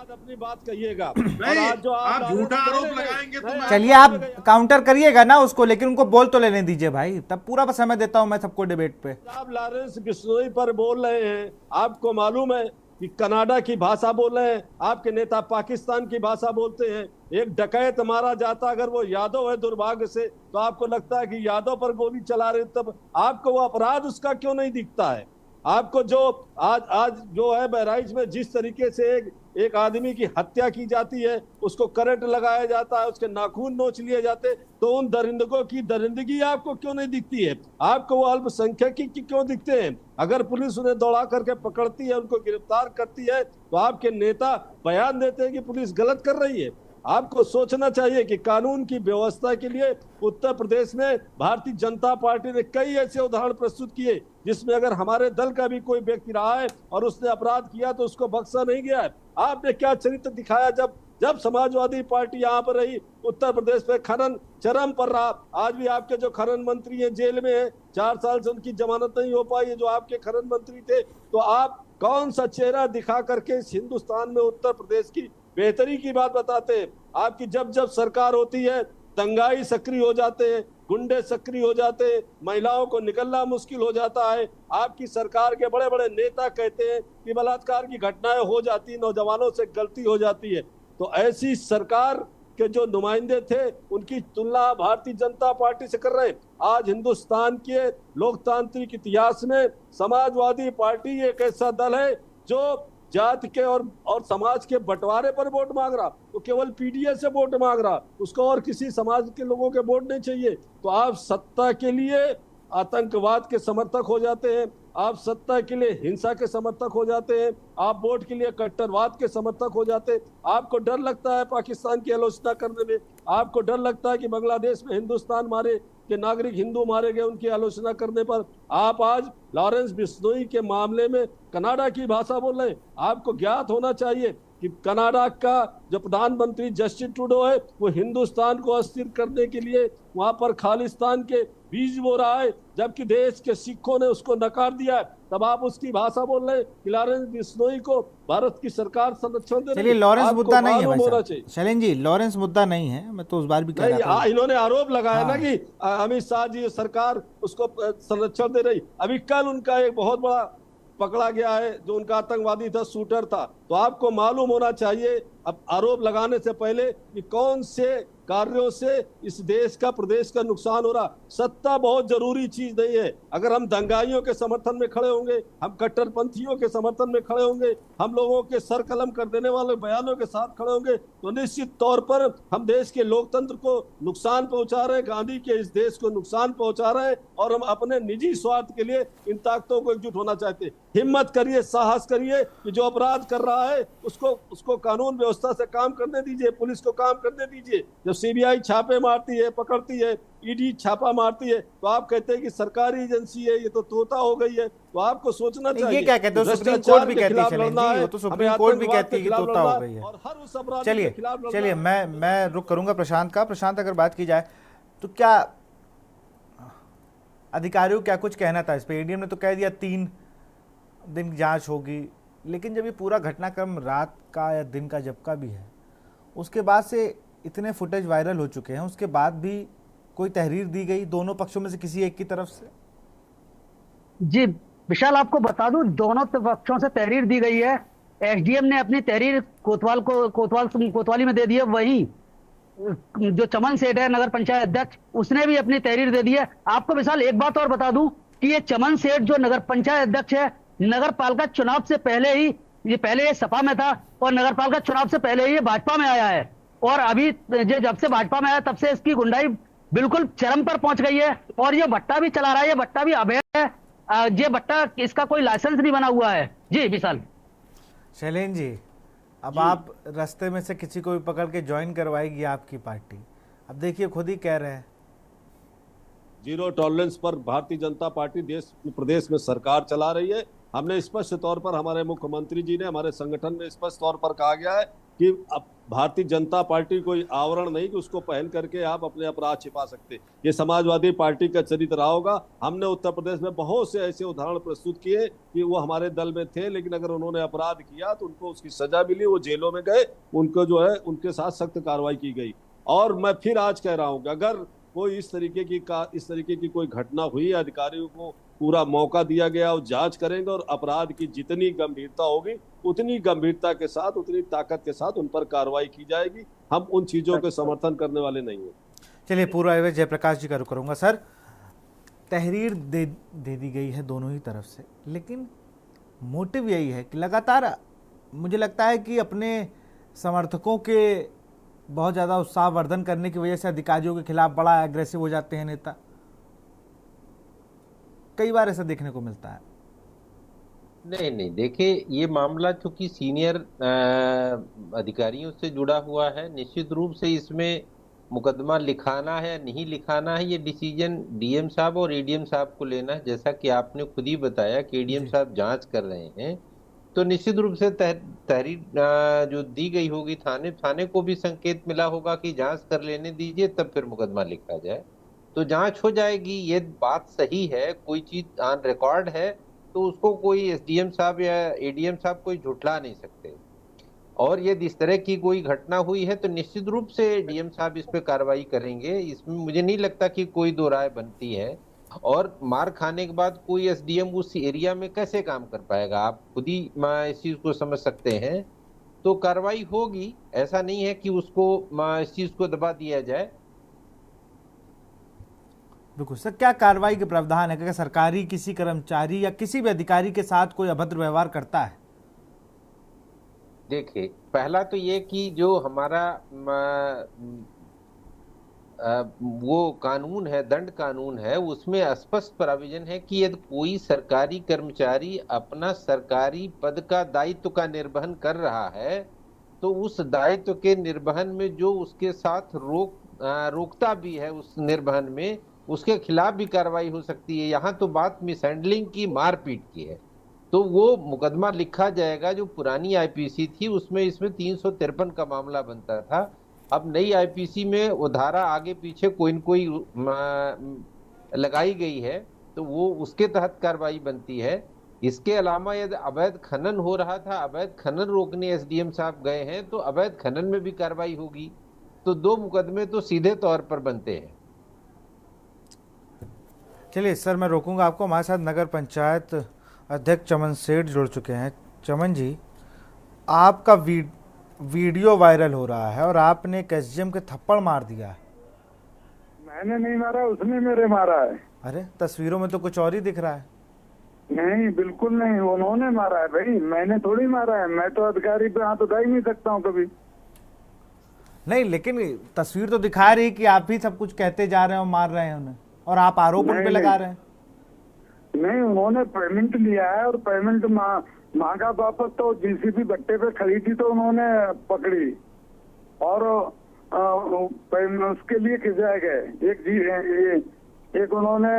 अपनी बात कहिएगा। जो आप झूठा आरोप लगाएंगे तो चलिए आप काउंटर करिएगा ना उसको, लेकिन उनको बोल तो लेने दीजिए भाई, तब पूरा समय देता हूं मैं सबको डिबेट पे। आप लॉरेंस बिश्नोई पर बोल रहे हैं, आपको मालूम है कि कनाडा की भाषा बोल रहे हैं, आपके नेता पाकिस्तान की भाषा बोलते हैं। एक डकैत मारा जाता अगर वो यादव है दुर्भाग्य से, तो आपको लगता है कि यादव पर गोली चला रहे, तब आपको वो अपराध उसका क्यों नहीं दिखता है? आपको जो आज जो है बहराइच में जिस तरीके से एक आदमी की हत्या की जाती है, उसको करंट लगाया जाता है, उसके नाखून नोच लिए जाते, तो उन दरिंदों की दरिंदगी आपको क्यों नहीं दिखती है? आपको वो अल्पसंख्यक की क्यों दिखते हैं? अगर पुलिस उन्हें दौड़ा करके पकड़ती है, उनको गिरफ्तार करती है, तो आपके नेता बयान देते हैं कि पुलिस गलत कर रही है। आपको सोचना चाहिए कि कानून की व्यवस्था के लिए उत्तर प्रदेश में भारतीय जनता पार्टी ने कई ऐसे उदाहरण प्रस्तुत किए जिसमें अगर हमारे दल का भी कोई व्यक्ति रहा है और उसने अपराध किया तो उसको बख्शा नहीं गया है। आपने क्या चरित्र दिखाया जब समाजवादी पार्टी यहाँ पर रही, उत्तर प्रदेश पे खनन चरम पर रहा। आज भी आपके जो खनन मंत्री हैं जेल में है, 4 साल से उनकी जमानत नहीं हो पाई है, जो आपके खनन मंत्री थे। तो आप कौन सा चेहरा दिखा करके इस हिंदुस्तान में उत्तर प्रदेश की बेहतरी की बात बताते हैं? आपकी जब सरकार होती है दंगाई सक्रिय हो जाते हैं, गुंडे सक्रिय हो जाते हैं, महिलाओं को निकलना मुश्किल हो जाता है। आपकी सरकार के बड़े बड़े नेता कहते हैं कि बलात्कार की घटनाएं हो जाती, नौजवानों से गलती हो जाती है। तो ऐसी सरकार के जो नुमाइंदे थे उनकी तुलना भारतीय जनता पार्टी से कर रहे हैं। आज हिंदुस्तान के लोकतांत्रिक इतिहास में समाजवादी पार्टी एक ऐसा दल है जो जाति के और समाज के बंटवारे पर वोट मांग रहा, वो केवल पीडीए से वोट मांग रहा, उसको और किसी समाज के लोगों के वोट नहीं चाहिए। तो आप सत्ता के लिए आतंकवाद के समर्थक हो जाते हैं, आप सत्ता के लिए हिंसा के समर्थक हो जाते हैं, आप वोट के लिए कट्टरवाद के समर्थक हो जाते हैं। आपको डर लगता है पाकिस्तान की आलोचना करने में, आपको डर लगता है कि बांग्लादेश में हिंदुस्तान मारे के नागरिक हिंदू मारे गए उनकी आलोचना करने पर आप आज लॉरेंस बिश्नोई के मामले में कनाडा की भाषा बोल रहे हैं। आपको ज्ञात होना चाहिए कि कनाडा का जो प्रधानमंत्री जस्टिन ट्रूडो है वो हिंदुस्तान को अस्थिर करने के लिए वहां पर खालिस्तान के बीज बो रहा है, जबकि देश के सिखों ने उसको नकार दिया है। तब आप उसकी भाषा बोल रहे हैं कि लॉरेंस बिश्नोई को भारत की सरकार संरक्षण दे रही है। चलिए, लॉरेंस मुद्दा नहीं है होना भाई चाहिए। शैलेंद्र जी, लॉरेंस मुद्दा नहीं है, मैं तो उस बार भी कह रहा था। इन्होंने आरोप लगाया ना कि अमित शाह जी सरकार उसको संरक्षण दे रही। अभी कल उनका एक बहुत बड़ा पकड़ा गया है जो उनका आतंकवादी था, शूटर था। तो आपको मालूम होना चाहिए अब आरोप लगाने से पहले कि कौन से कार्यों से इस देश का, प्रदेश का नुकसान हो रहा। सत्ता बहुत जरूरी चीज नहीं है। अगर हम दंगाइयों के समर्थन में खड़े होंगे, हम कट्टरपंथियों के समर्थन में खड़े होंगे, हम लोगों के सर कलम कर देने वाले बयानों के साथ खड़े होंगे, तो निश्चित तौर पर हम देश के लोकतंत्र को नुकसान पहुंचा रहे हैं, गांधी के इस देश को नुकसान पहुंचा रहे हैं, और हम अपने निजी स्वार्थ के लिए इन ताकतों को एकजुट होना चाहते हैं। हिम्मत करिए, साहस करिए कि जो अपराध कर रहा है उसको कानून व्यवस्था से काम करने दीजिए, पुलिस को काम करने दीजिए। जब सीबीआई छापे मारती है, पकड़ती है, ईडी छापा मारती है, तो आप कहते हैं कि सरकारी एजेंसी है, ये तो तोता हो गई है। तो आपको सोचना चाहिए। ये क्या कहते हैं, सुप्रीम कोर्ट भी कहती है शैलेंद्र जी, वो तो सुप्रीम कोर्ट भी कहती है कि तोता हो गई है। चलिए मैं रुक करूंगा प्रशांत का। प्रशांत, अगर बात की जाए तो क्या अधिकारियों क्या कुछ कहना था इस पे? एडीएम ने तो कह दिया 3 दिन जांच होगी, लेकिन जब ये पूरा घटनाक्रम रात का या दिन का जब का भी है, उसके बाद से इतने फुटेज वायरल हो चुके हैं, उसके बाद भी कोई तहरीर दी गई दोनों पक्षों में से किसी एक की तरफ से? जी विशाल, आपको बता दूं दोनों पक्षों से तहरीर दी गई है। एसडीएम ने अपनी तहरीर कोतवाली में दे दी है, वहीं जो चमन सेठ है नगर पंचायत अध्यक्ष, उसने भी अपनी तहरीर दे दी है। आपको विशाल एक बात और बता दूं कि ये चमन सेठ जो नगर पंचायत अध्यक्ष है, नगर पालिका चुनाव से पहले ही ये सपा में था और नगर पालिका चुनाव से पहले ही ये भाजपा में आया है, और अभी जब से भाजपा में आया तब से इसकी गुंडाई बिल्कुल चरम पर पहुंच गई है, और ये भट्टा भी चला रहा है। ये भट्टा भी अवैध है, ये भट्टा, इसका कोई लाइसेंस नहीं बना हुआ है। जी विशाल। शैलेंद्र जी, अब आप रास्ते में से किसी को भी पकड़ के ज्वाइन करवाएगी आपकी पार्टी। अब देखिए, खुद ही कह रहे हैं जीरो टॉलरेंस पर भारतीय जनता पार्टी प्रदेश में सरकार चला रही है। हमने स्पष्ट तौर पर, हमारे मुख्यमंत्री जी ने, हमारे संगठन में स्पष्ट तौर पर कहा गया है कि अब भारतीय जनता पार्टी कोई आवरण नहीं कि उसको पहन करके आप अपने अपराध छिपा सकते। ये समाजवादी पार्टी का चरित्र रहा होगा। हमने उत्तर प्रदेश में बहुत से ऐसे उदाहरण प्रस्तुत किए कि वो हमारे दल में थे, लेकिन अगर उन्होंने अपराध किया तो उनको उसकी सजा मिली, वो जेलों में गए, उनको जो है उनके साथ सख्त कार्रवाई की गई। और मैं फिर आज कह रहा हूँ कि अगर कोई इस तरीके की कोई घटना हुई, अधिकारियों को पूरा मौका दिया गया और जांच करेंगे, और अपराध की जितनी गंभीरता होगी उतनी गंभीरता के साथ, उतनी ताकत के साथ उन पर कार्रवाई की जाएगी। हम उन चीजों के समर्थन करने वाले नहीं हैं। चलिए, पूरा एवज जयप्रकाश जी का रुख करूंगा। सर, तहरीर दे दी गई है दोनों ही तरफ से, लेकिन मोटिव यही है कि लगातार मुझे लगता है कि अपने समर्थकों के बहुत ज़्यादा उत्साहवर्धन करने की वजह से अधिकारियों के खिलाफ बड़ा एग्रेसिव हो जाते हैं नेता। कई बार ऐसा देखने को मिलता है। नहीं, देखिए, ये मामला चूंकि सीनियर अधिकारियों से जुड़ा हुआ है, निश्चित रूप से इसमें मुकदमा लिखाना है या नहीं लिखाना है, ये डिसीजन डीएम साहब और एडीएम साहब को लेना है। जैसा कि आपने खुद ही बताया कि एडीएम साहब जांच कर रहे हैं, तो निश्चित रूप से तहरीर जो दी गई होगी, थाने को भी संकेत मिला होगा कि जांच कर लेने दीजिए, तब फिर मुकदमा लिखा जाए, तो जांच हो जाएगी। ये बात सही है, कोई चीज ऑन रिकॉर्ड है तो उसको कोई एसडीएम साहब या एडीएम साहब कोई झुठला नहीं सकते। और यदि इस तरह की कोई घटना हुई है तो निश्चित रूप से डीएम साहब इस पे कार्रवाई करेंगे, इसमें मुझे नहीं लगता कि कोई दो राय बनती है। और मार खाने के बाद कोई एसडीएम उस एरिया में कैसे काम कर पाएगा, आप खुद ही इस चीज को समझ सकते हैं। तो कार्रवाई होगी, ऐसा नहीं है कि उसको इस चीज को दबा दिया जाए। बिल्कुल सर, क्या कार्रवाई के प्रावधान है? क्या सरकारी किसी कर्मचारी या किसी भी अधिकारी के साथ कोई अभद्र व्यवहार करता है? देखिए, पहला तो ये कि जो हमारा वो कानून है, दंड कानून है, उसमें स्पष्ट प्रोविजन है कि यदि कोई सरकारी कर्मचारी अपना सरकारी पद का दायित्व का निर्वहन कर रहा है तो उस दायित्व के निर्वहन में जो उसके साथ रोकता भी है उस निर्वहन में, उसके खिलाफ भी कार्रवाई हो सकती है। यहाँ तो बात मिसहैंडलिंग की, मारपीट की है, तो वो मुकदमा लिखा जाएगा। जो पुरानी आईपीसी थी उसमें इसमें 353 का मामला बनता था। अब नई आईपीसी में वो धारा आगे पीछे कोई न कोई लगाई गई है, तो वो उसके तहत कार्रवाई बनती है। इसके अलावा यदि अवैध खनन हो रहा था, अवैध खनन रोकने एसडीएम साहब गए हैं, तो अवैध खनन में भी कार्रवाई होगी। तो दो मुकदमे तो सीधे तौर पर बनते हैं। चलिए सर, मैं रोकूंगा आपको। हमारे साथ नगर पंचायत अध्यक्ष चमन सेठ जुड़ चुके हैं। चमन जी, आपका वीडियो वायरल हो रहा है और आपने एक एसडीएम के थप्पड़ मार दिया है। मैंने नहीं मारा, उसने मेरे मारा है। अरे, तस्वीरों में तो कुछ और ही दिख रहा है। नहीं, बिल्कुल नहीं, उन्होंने मारा है भाई, मैंने थोड़ी मारा है। मैं तो अधिकारी पे हाथ उठा ही नहीं सकता हूँ कभी। नहीं, लेकिन तस्वीर तो दिखा रही कि आप ही सब कुछ कहते जा रहे हैं और मार रहे हैं उन्हें, और आप आरोप उन पे लगा रहे हैं। नहीं, उन्होंने पेमेंट लिया है और पेमेंट मांगा वापस, तो जीसीबी भट्टे पे खड़ी थी तो उन्होंने पकड़ी और उसके लिए खिंचाए गए। एक उन्होंने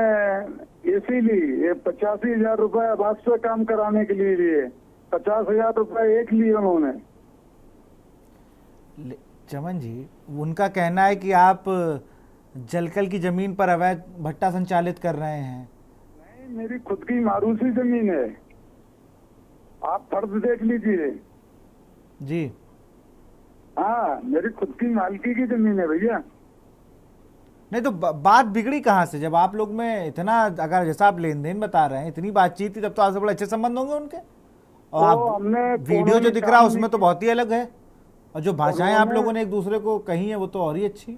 एसी ली, 85,000 रुपए आवास पे काम कराने के लिए 50,000 रुपए एक लिए उन्होंने। चमन जी, उनका कहना है कि आप जलकल की जमीन पर अवैध भट्टा संचालित कर रहे हैं। नहीं, मेरी खुद की मारूसी जमीन है, आप फर्ज देख लीजिए जी। हाँ, मेरी खुद की मालकी की जमीन है भैया। नहीं तो बात बिगड़ी कहाँ से? जब आप लोग में इतना, अगर जैसा आप लेन देन बता रहे हैं, इतनी बातचीत थी, तब तो आपसे बड़े अच्छे संबंध होंगे उनके। और आप वीडियो जो दिख रहा है उसमें तो बहुत ही अलग है, और जो भाषाएं आप लोगों ने एक दूसरे को कही है वो तो और ही अच्छी।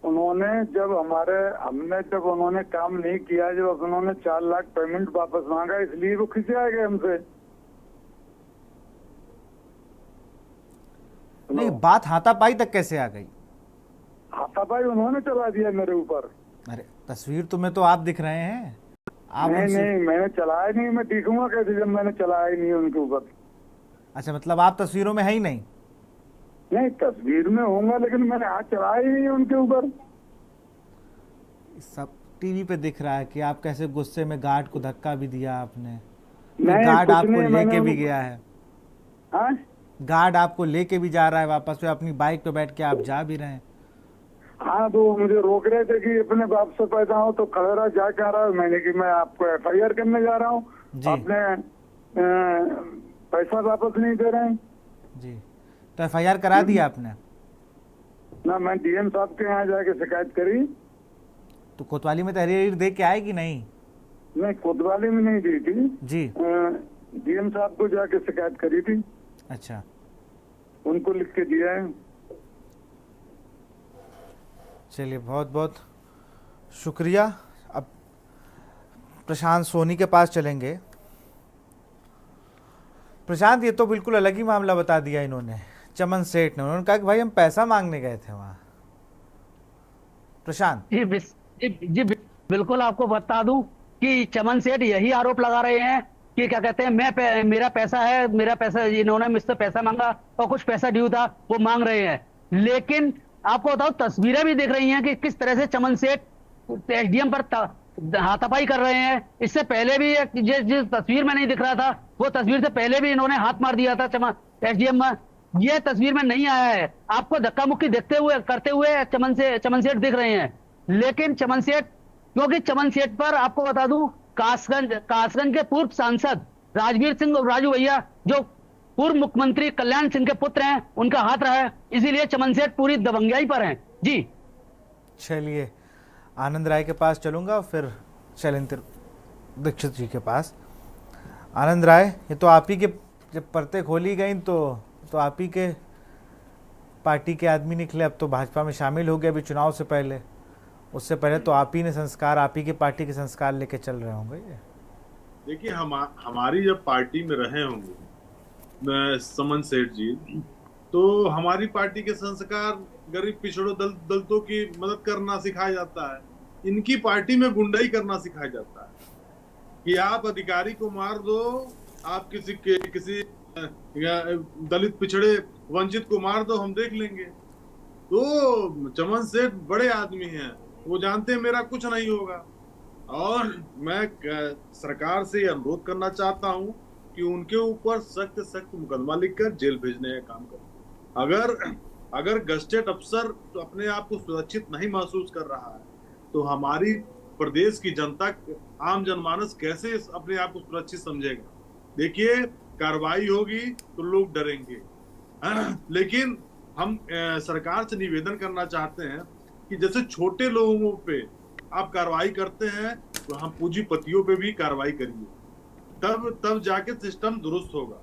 उन्होंने जब उन्होंने काम नहीं किया, जब उन्होंने 4 लाख पेमेंट वापस मांगा, इसलिए वो खिंचाए गए हमसे। नहीं, बात हाथापाई तक कैसे आ गई? हाथापाई उन्होंने चला दिया मेरे ऊपर। अरे, तस्वीर तुम्हें तो आप दिख रहे हैं। आप नहीं, मैंने चलाया नहीं, मैं दिखूंगा कैसे जब मैंने चलाया ही नहीं उनके ऊपर। अच्छा, मतलब आप तस्वीरों में है ही नहीं? नहीं, तस्वीर में होऊंगा लेकिन मैंने हाथ चलाया ही नहीं उनके ऊपर। सब टीवी पे दिख रहा है कि आप कैसे गुस्से में गार्ड को धक्का भी दिया आपने। नहीं, गार्ड कुछ आपको नहीं, लेके भी गया है। हाँ? गार्ड आपको लेके भी जा रहा है वापस, पे अपनी बाइक पे बैठ के आप जा भी रहे हैं। हाँ, तो मुझे रोक रहे थे कि अपने बाप से पैदा हो तो खड़े रहा, जा क्या रहा है। मैंने कि मैं आपको एफआईआर करने जा रहा हूँ, आपने पैसा वापस नहीं दे रहे हैं जी। तो एफआईआर करा दिया आपने? ना, मैं डीएम साहब के यहाँ जाके शिकायत करी। तो कोतवाली में तहरीर दे के आए कि नहीं? नहीं, कोतवाली में नहीं दी थी जी, डीएम साहब को जाके शिकायत करी थी। अच्छा, उनको लिख के दिया है। चलिए, बहुत बहुत शुक्रिया। अब प्रशांत सोनी के पास चलेंगे। प्रशांत, ये तो बिल्कुल अलग ही मामला बता दिया इन्होंने, चमन सेठ ने। उन्होंने कहा कि भाई हम पैसा मांगने गए थे वहां। प्रशांत जी, बिल्कुल आपको बता दूं कि चमन सेठ यही आरोप लगा रहे हैं कि क्या कहते हैं, मेरा पैसा इन्होंने मुझसे पैसा मांगा और कुछ पैसा ड्यू था वो मांग रहे हैं। लेकिन आपको बताओ, तस्वीरें भी दिख रही हैं कि किस तरह से चमन सेठ एसडीएम पर हाथापाई कर रहे हैं। इससे पहले भी जिस तस्वीर में नहीं दिख रहा था, वो तस्वीर से पहले भी इन्होंने हाथ मार दिया था एसडीएम में। ये तस्वीर में नहीं आया है। आपको धक्का मुक्की करते हुए चमन सेठ दिख रहे हैं। लेकिन चमन सेठ, क्योंकि चमन सेठ पर आपको बता दूं, कासगंज के पूर्व सांसद राजवीर सिंह राजू भैया, जो पूर्व मुख्यमंत्री कल्याण सिंह के पुत्र हैं, उनका हाथ रहा है, इसीलिए चमन सेठ पूरी दबंगाई पर हैं। जी चलिए आनंद राय के पास चलूंगा, फिर शैलेंद्र दीक्षित जी के पास। आनंद राय, ये तो आप ही के जब परतें खोली गई तो आप ही के पार्टी के आदमी निकले, अब तो भाजपा में शामिल हो गए अभी चुनाव से पहले। उससे पहले तो आप ही ने संस्कार, आप ही के पार्टी के संस्कार लेके चल रहे होंगे। ये देखिए हमारी जब पार्टी में रहे होंगे समन सेठ जी, तो हमारी पार्टी के संस्कार गरीब पिछड़ों दलितों की मदद करना सिखाया जाता है। इनकी पार्टी में गुंडाई करना सिखाया जाता है कि आप अधिकारी को मार दो, आप किसी दलित पिछड़े वंचित को मार दो, हम देख लेंगे। तो चमन सेठ बड़े आदमी हैं, वो जानते हैं मेरा कुछ नहीं होगा। और मैं सरकार से अनुरोध करना चाहता हूं कि उनके ऊपर सख्त मुकदमा लिखकर जेल भेजने का काम करें। अगर गस्टेड अफसर तो अपने आप को सुरक्षित नहीं महसूस कर रहा है, तो हमारी प्रदेश की जनता, आम जनमानस कैसे अपने आप को सुरक्षित समझेगा? देखिए, कार्रवाई होगी तो लोग डरेंगे, लेकिन हम सरकार से निवेदन करना चाहते हैं कि जैसे छोटे लोगों पे आप कार्रवाई करते हैं, तो हम पूंजीपतियों पे भी कार्रवाई करिए, तब जाके सिस्टम दुरुस्त होगा।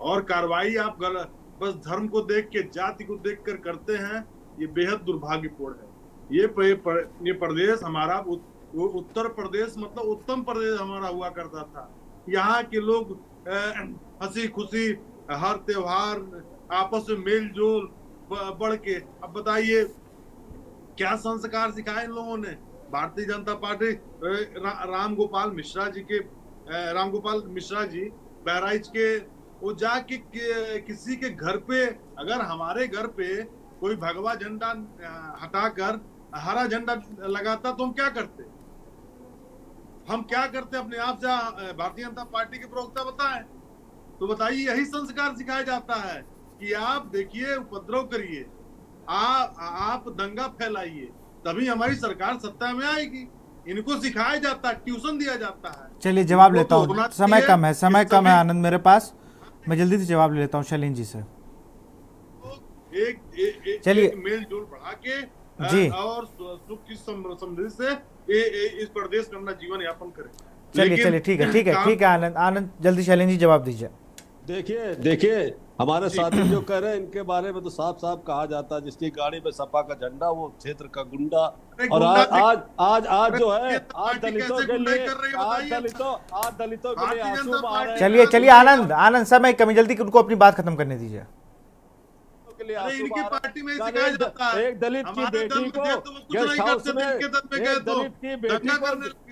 और कार्रवाई आप बस धर्म को देख के, जाति को देख कर करते हैं, ये बेहद दुर्भाग्यपूर्ण है। ये प्रदेश हमारा उत्तर प्रदेश मतलब उत्तम प्रदेश हमारा हुआ करता था। यहाँ के लोग हंसी खुशी हर त्योहार आपस में मेल जोल बढ़ के, अब बताइए क्या संस्कार सिखाए इन लोगों ने? भारतीय जनता पार्टी राम गोपाल मिश्रा जी बहराइच के, वो जाके किसी के घर पे, अगर हमारे घर पे कोई भगवा झंडा हटाकर हरा झंडा लगाता तो हम क्या करते? अपने आप से भारतीय जनता पार्टी के प्रवक्ता बताएं तो बताइए। यही संस्कार सिखाया जाता है कि आप देखिए, उपद्रव करिए, आप दंगा फैलाइए, तभी हमारी सरकार सत्ता में आएगी। इनको सिखाया जाता है, ट्यूशन दिया जाता है। चलिए जवाब लेता हूँ, समय कम है आनंद मेरे पास, मैं जल्दी से जवाब ले लेता हूँ शैलेंद्र जी से। चलिए मेल जोल बढ़ा के जी और सुख की समृद्धि से इस प्रदेश में अपना जीवन यापन करें। चलिए ठीक है आनंद जल्दी शैलेंद्र जी जवाब दीजिए। देखिए हमारे साथी जो कह रहे हैं, इनके बारे में तो साफ साफ कहा जाता है, जिसकी गाड़ी में सपा का झंडा वो क्षेत्र का गुंडा। और आज जो है, आज दलितों के लिए आंसू बहा। चलिए आनंद समय कमी, जल्दी उनको अपनी बात खत्म करने दीजिए। इनकी पार्टी में सिखाया जाता है। एक दलित की बेटी को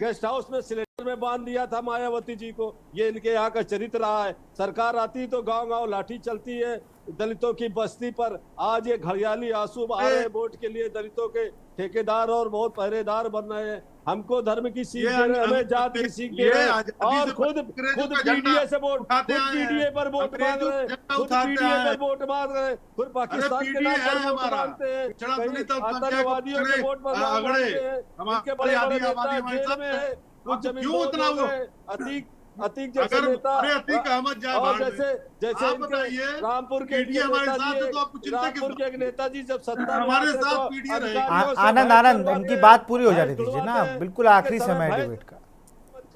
गेस्ट हाउस में सिलेंडर में बांध दिया था मायावती जी को। ये इनके यहाँ का चरित्र रहा है। सरकार आती तो गांव लाठी चलती है दलितों की बस्ती पर। आज ये घड़ियाली आंसू बहा रहे हैं वोट के लिए। दलितों के ठेकेदार और बहुत पहरेदार बन रहे हैं। हमको धर्म की सीख दे रहे, हमें जात की सीख दे रहे हैं। और खुद पीडीए से वोट, खुद पीडीए पर वोट मांग रहे हैं, खुद पाकिस्तान के नाम पर वोट मांगते हैं, कहीं आतंकवादियों के वोट पर मांगते हैं। इनके बड़े बड़े नेता जेल में है, कुछ जमीन अतीक जैसे नेता, और जैसे रामपुर के एक नेताजी जब सत्ता हमारे साथ पीडीए रहे। आनंद उनकी बात पूरी हो जाने दीजिए ना, बिल्कुल आखिरी समय है डिबेट का।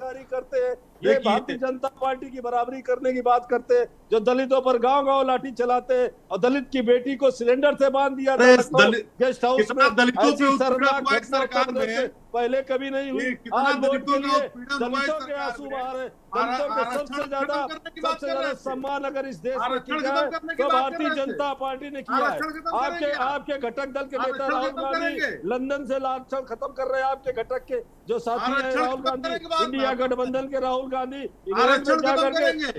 करते हैं ये भारतीय जनता पार्टी की बराबरी करने की बात करते हैं, जो दलितों पर गांव लाठी चलाते हैं। और दलित की बेटी को सिलेंडर से बांध दिया था गेस्ट हाउस में। ऐसी शर्मनाक घटना पहले कभी नहीं हुई। आज वोट के लिए दलितों के आंसू बहा रहे। दलितों के सबसे ज्यादा सम्मान अगर इस देश में की जाए तो भारतीय जनता पार्टी ने किया है। आपके घटक दल के नेता राहुल गांधी लंदन से लालचल खत्म कर रहे हैं। आपके घटक के जो साथी हैं राहुल गांधी, इंडिया गठबंधन के राहुल गांधी।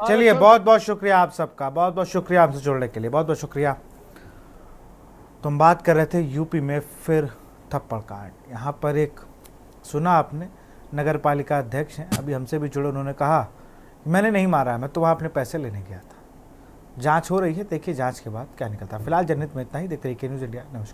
चलिए बहुत शुक्रिया आप सबका, बहुत शुक्रिया हमसे जुड़ने के लिए, बहुत शुक्रिया। तुम बात कर रहे थे यूपी में फिर थप्पड़ कांड। यहाँ पर एक सुना आपने, नगर पालिका अध्यक्ष हैं, अभी हमसे भी जुड़े, उन्होंने कहा मैंने नहीं मारा है, मैं तो वहाँ अपने पैसे लेने गया था। जांच हो रही है, देखिए जांच के बाद क्या निकलता है। फिलहाल जनहित में इतना ही। देखते रहिए के न्यूज़ इंडिया। नमस्कार।